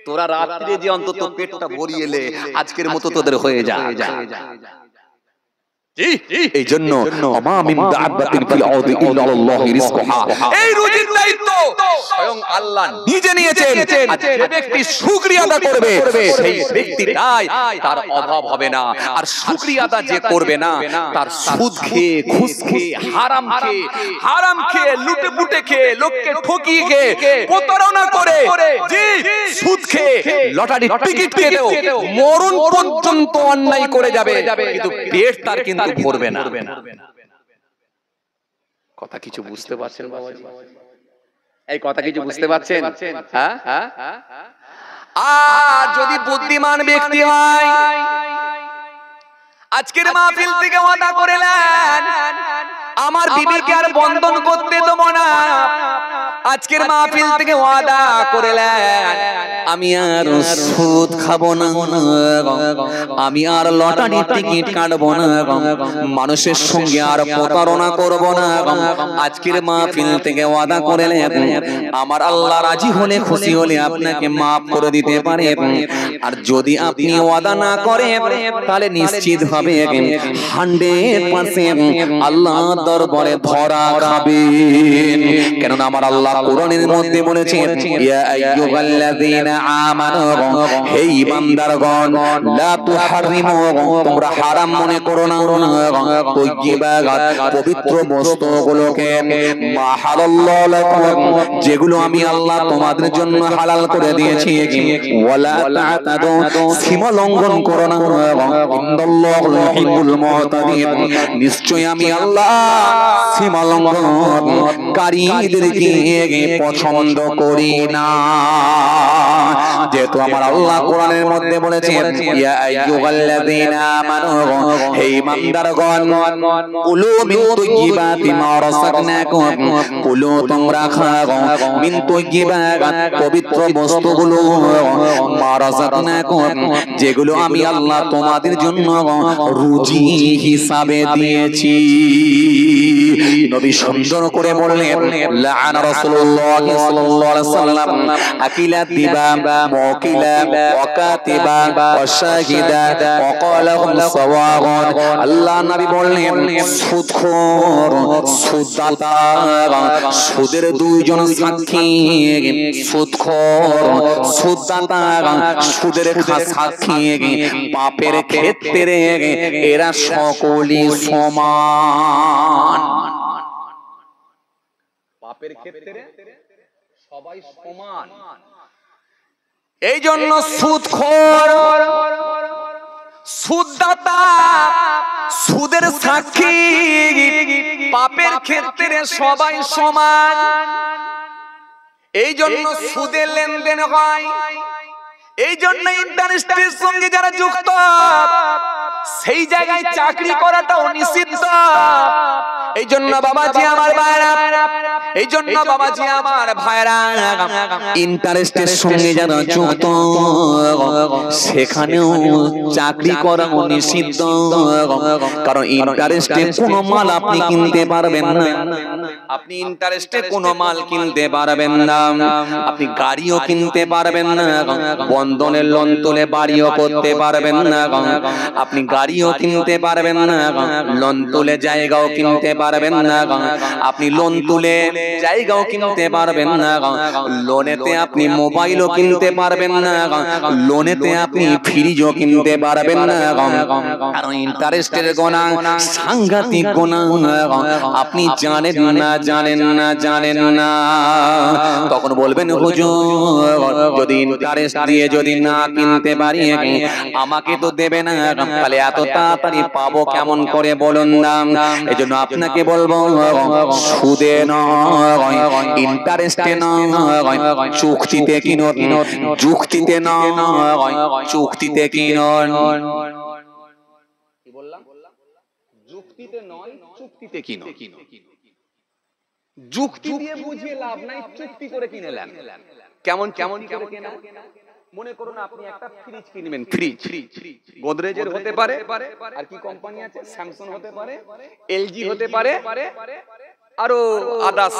তোরা রাত্রে যে অন্তত পেটটা ভরিয়ে এলে আজকের মতো তোদের হয়ে যা। এই জন্য এই রুজির দায়িত্ব স্বয়ং আল্লাহ নিজে নিয়েছেন। যে ব্যক্তি শুকরিয়া আদা করবে সেই ব্যক্তিটাই তার অভাব হবে না। আর শুকরিয়া আদা যে করবে না তার সুদ খেয়ে, ঘুষ খেয়ে, হারাম খেয়ে, লুটে পুটে খেয়ে, লোককে ঠকিয়ে খেয়ে, প্রতারণা করে, জি সুদ খেয়ে, লটারি টিকিট কেটেও মরণ পর্যন্ত অন্যায় করে যাবে, কিন্তু পেট তার কিন্তু ভরবে না। কথা কিছু বুঝতে পারছেন বাবাজি? এই কথা কিছু বুঝতে পারছেন? হ্যাঁ। আর যদি বুদ্ধিমান ব্যক্তি হয় আজকের মাহফিল থেকে ওয়াদা করেলেন আমার বিবিকে আর বন্ধন করতে দেবো না, আজকের মাহফিল থেকে ওয়াদা করেলেন আমি আর সুদ খাবো না, আমি আর লটারি টিকিট কাটবো না, মানুষের সঙ্গে আর প্রতারণা করবো না, আজকের মাহফিল থেকে ওয়াদা করেলেন আমার আল্লাহ রাজি হলে, খুশি হলে আপনাকে মাফ করে দিতে পারে। আর যদি আপনি ওয়াদা না করেন তাহলে নিশ্চিত হবে 100% আল্লাহ দরবারে ধরা খাবে। কেননা আমার আল্লাহ কোরআনের মধ্যে বলেছেন ইয়া আইয়ুহাল্লাযীনা আমানু, হে ঈমানদারগণ, লা তুহাররিমু, তোমরা হারাম মনে করো না তাইয়্যিবাত, পবিত্র বস্তুগুলোকে, মা হালাল্লাহু লাকুম, যেগুলো আমি আল্লাহ তোমাদের জন্য হালাল করে দিয়েছি, ওয়ালা তা'তাদু, সীমা লঙ্ঘন করো না, ইন্নাল্লাহু ইউহিব্বুল মুতাদিন, নিশ্চয় আমি আল্লাহ সীমা লঙ্ঘনকারীদেরকে পছন্দ করি না। যেহেতু আমার আল্লাহ কোরআনের মধ্যে বলেছেন ইয়া আইয়ুহাল্লাযীনা আমানু, হে ঈমানদারগণ, কুলু মিন তাইয়্যিবাতি মা রাযাকনাকুম, কুলু তোমরা খাও মিন তাইয়্যিবাত, পবিত্র বস্তুগুলো, মা রাযাকনাকুম, যেগুলো আমি আল্লাহ তোমাদের জন্য রুজি হিসাবে দিয়েছি। নবী সুন্দর করে বললেন লাআনা রাসূলুল্লাহ সাল্লাল্লাহু আলাইহি ওয়াসাল্লাম আকিলা দিবা, মুকিলা, ওয়াকাতিবা, ওয়াশাহিদা, ওয়াকালাহুম সাওয়াগুন। আল্লাহ নবী বললেন সুদখোর, সুদদাতা, সুদের দুইজন সাক্ষী, সুদখোর, সুদদাতা, সুদের সাক্ষী, পাপের ক্ষেত্রে এরা সকলেই সমান। পাপের ক্ষেত্রে সবাই সমান। এই জন্য সুদখোর, সুদদাতা, সুদের সাক্ষী, পাপের ক্ষেত্রে সবাই সমান। এই জন্য সুদের লেনদেন হয়। এই জন্য ইন্টারেস্টের সঙ্গে যারা যুক্ত সেই জায়গায় চাকরি করাটাও নিষিদ্ধ। এই জন্য বাবাজি আমার ভাইরা, এই জন্য বাবাজি আমার ভাইরা, ইন্টারেস্টের সঙ্গে যারা যুক্ত সেখানেও চাকরি করা নিষিদ্ধ। কারণ ইন্টারেস্টে কোনো মাল আপনি কিনতে পারবেন না, আপনি ইন্টারেস্টে কোনো মাল কিনতে পারবেন না, আপনি গাড়িও কিনতে পারবেন না, বন্ধনের লোন তুলে বাড়িও করতে পারবেন না, আপনি গাড়িও কিনতে পারবেন না, লোন তুলে জায়গাও কিনতে পারবেন না, আপনি লোন তুলে জায়গাও কিনতে পারবেন না, লোনেতে আপনি মোবাইলও কিনতে পারবেন না, লোনেতে আপনি ফ্রিজও কিনতে পারবেন না। কারণ ইন্টারেস্টের গোনা সাংঘাতিক গোনা, আপনি জানেন না, জানেন না, জানেন না। তখন বলবেন হুজুর যদি ইন্টারেস্ট দিয়ে যদি না কিনতে পারি আমাকে তো দেবে না, তাহলে এত তাড়াতাড়ি পাবো কেমন করে বলুন না? এজন্য আপনাকে বলবো সুদে নয়, ইন্টারেস্টে নয়, চুক্তিতে কিনুন, যুক্তিতে নয়, চুক্তিতে কিনুন। কি বললাম? যুক্তিতে নয়, চুক্তিতে কিনুন। যুক্তি দিয়ে বুঝিয়ে লাভ নাই, চুক্তি করে কিনে নেন। কেমন কেমন করে কেনা? মনে করুন আপনি একটা ফ্রিজ কিনবেন, ফ্রিজ গোদরেজের হতে পারে, আর কি কোম্পানি আছে, স্যামসাং হতে পারে, এলজি হতে পারে, আরো আদার্স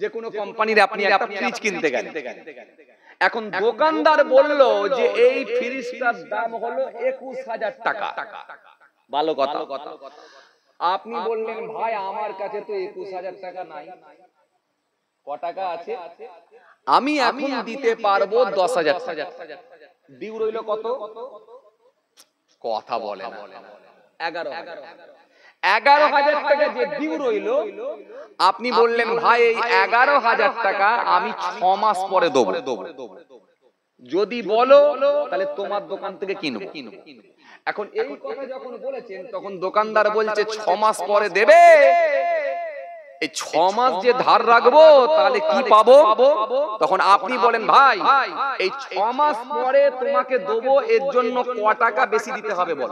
যে কোনো কোম্পানির আপনি একটা ফ্রিজ কিনতে গেলেন। এখন দোকানদার বলল যে এই ফ্রিজটার দাম হলো 21,000 টাকা। ভালো কথা। আপনি বললেন ভাই আমার কাছে তো 21,000 টাকা নাই, ক টাকা আছে? আমি এখন দিতে পারবো 10,000 টাকা। ডিউ রইল কত? কথা বলে না, 11,000 টাকা যে ডিউ রইল। আপনি বললেন ভাই এই 11,000 টাকা আমি 6 মাস পরে দেবো। যদি বলো তাহলে তোমার দোকান থেকে কিনবো। এখন এই কথা যখন বলেছেন তখন দোকানদার বলছে 6 মাস পরে দেবে। এই 6 মাস যে ধার রাখবো তাহলে কি পাবো? তখন আপনি বলেন ভাই এই 6 মাস পরে তোমাকে দেবো, এর জন্য ক টাকা বেশি দিতে হবে বল?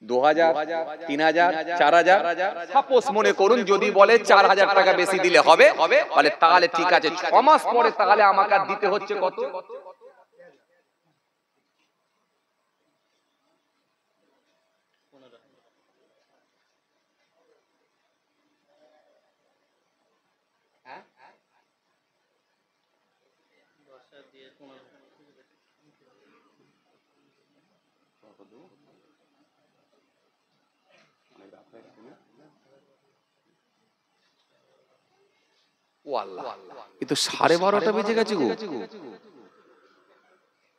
2,000, 3,000, 4,000। সাপোজ মনে করুন যদি বলে 4,000 টাকা বেশি দিলে হবে, তাহলে ঠিক আছে 6 মাস পরে তাহলে আমাকে দিতে হচ্ছে কত? এ তো 12:30 বেজে গেছে গো।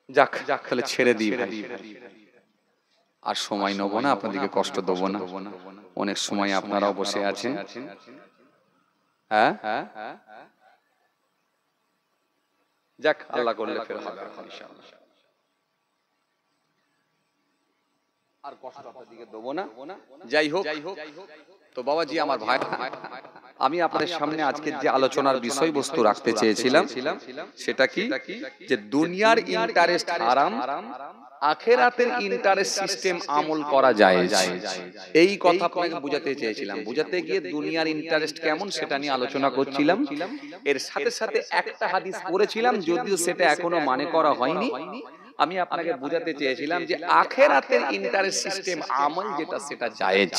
যাক তাহলে ছেড়ে দিই ভাই, আর সময় নেবো না, আপনাদেরকে কষ্ট দেবো না। অনেক সময় আপনারাও বসে আছেন। হ্যাঁ যাক, আল্লাহ করলে ফের হবে ইনশাআল্লাহ। আর কষ্ট আপনাদেরকে দেবো না। যাই হোক তো বাবাজি আমার ভাই, আমি আপনাদের সামনে আজকে যে আলোচনার বিষয়বস্তু রাখতে চেয়েছিলাম সেটা কি, যে দুনিয়ার ইন্টারেস্ট হারাম, আখিরাতের ইন্টারেস্ট সিস্টেম আমল করা যায়। এই কথা আপনাকে বুঝাতে চেয়েছিলাম। বুঝাতে গিয়ে দুনিয়ার ইন্টারেস্ট কেমন সেটা নিয়ে আলোচনা করছিলাম। এর সাথে সাথে একটা হাদিস পড়েছিলাম, যদিও সেটা এখনো মানে করা হয়নি। আমি আপনাকে বুঝাতে চেয়েছিলাম যে আখিরাতের ইন্টারেস্ট সিস্টেম আমল যেটা সেটা জায়েজ,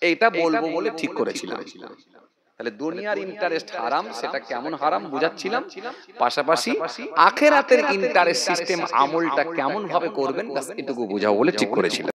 এইটা বলবো বলে ঠিক করেছিলাম। তাহলে দুনিয়ার ইন্টারেস্ট হারাম, সেটা কেমন হারাম বুঝাচ্ছিলাম। পাশাপাশি আখিরাতের ইন্টারেস্ট সিস্টেম আমলটা কেমন ভাবে করবেন এটুকু বোঝাবো বলে ঠিক করেছিলাম।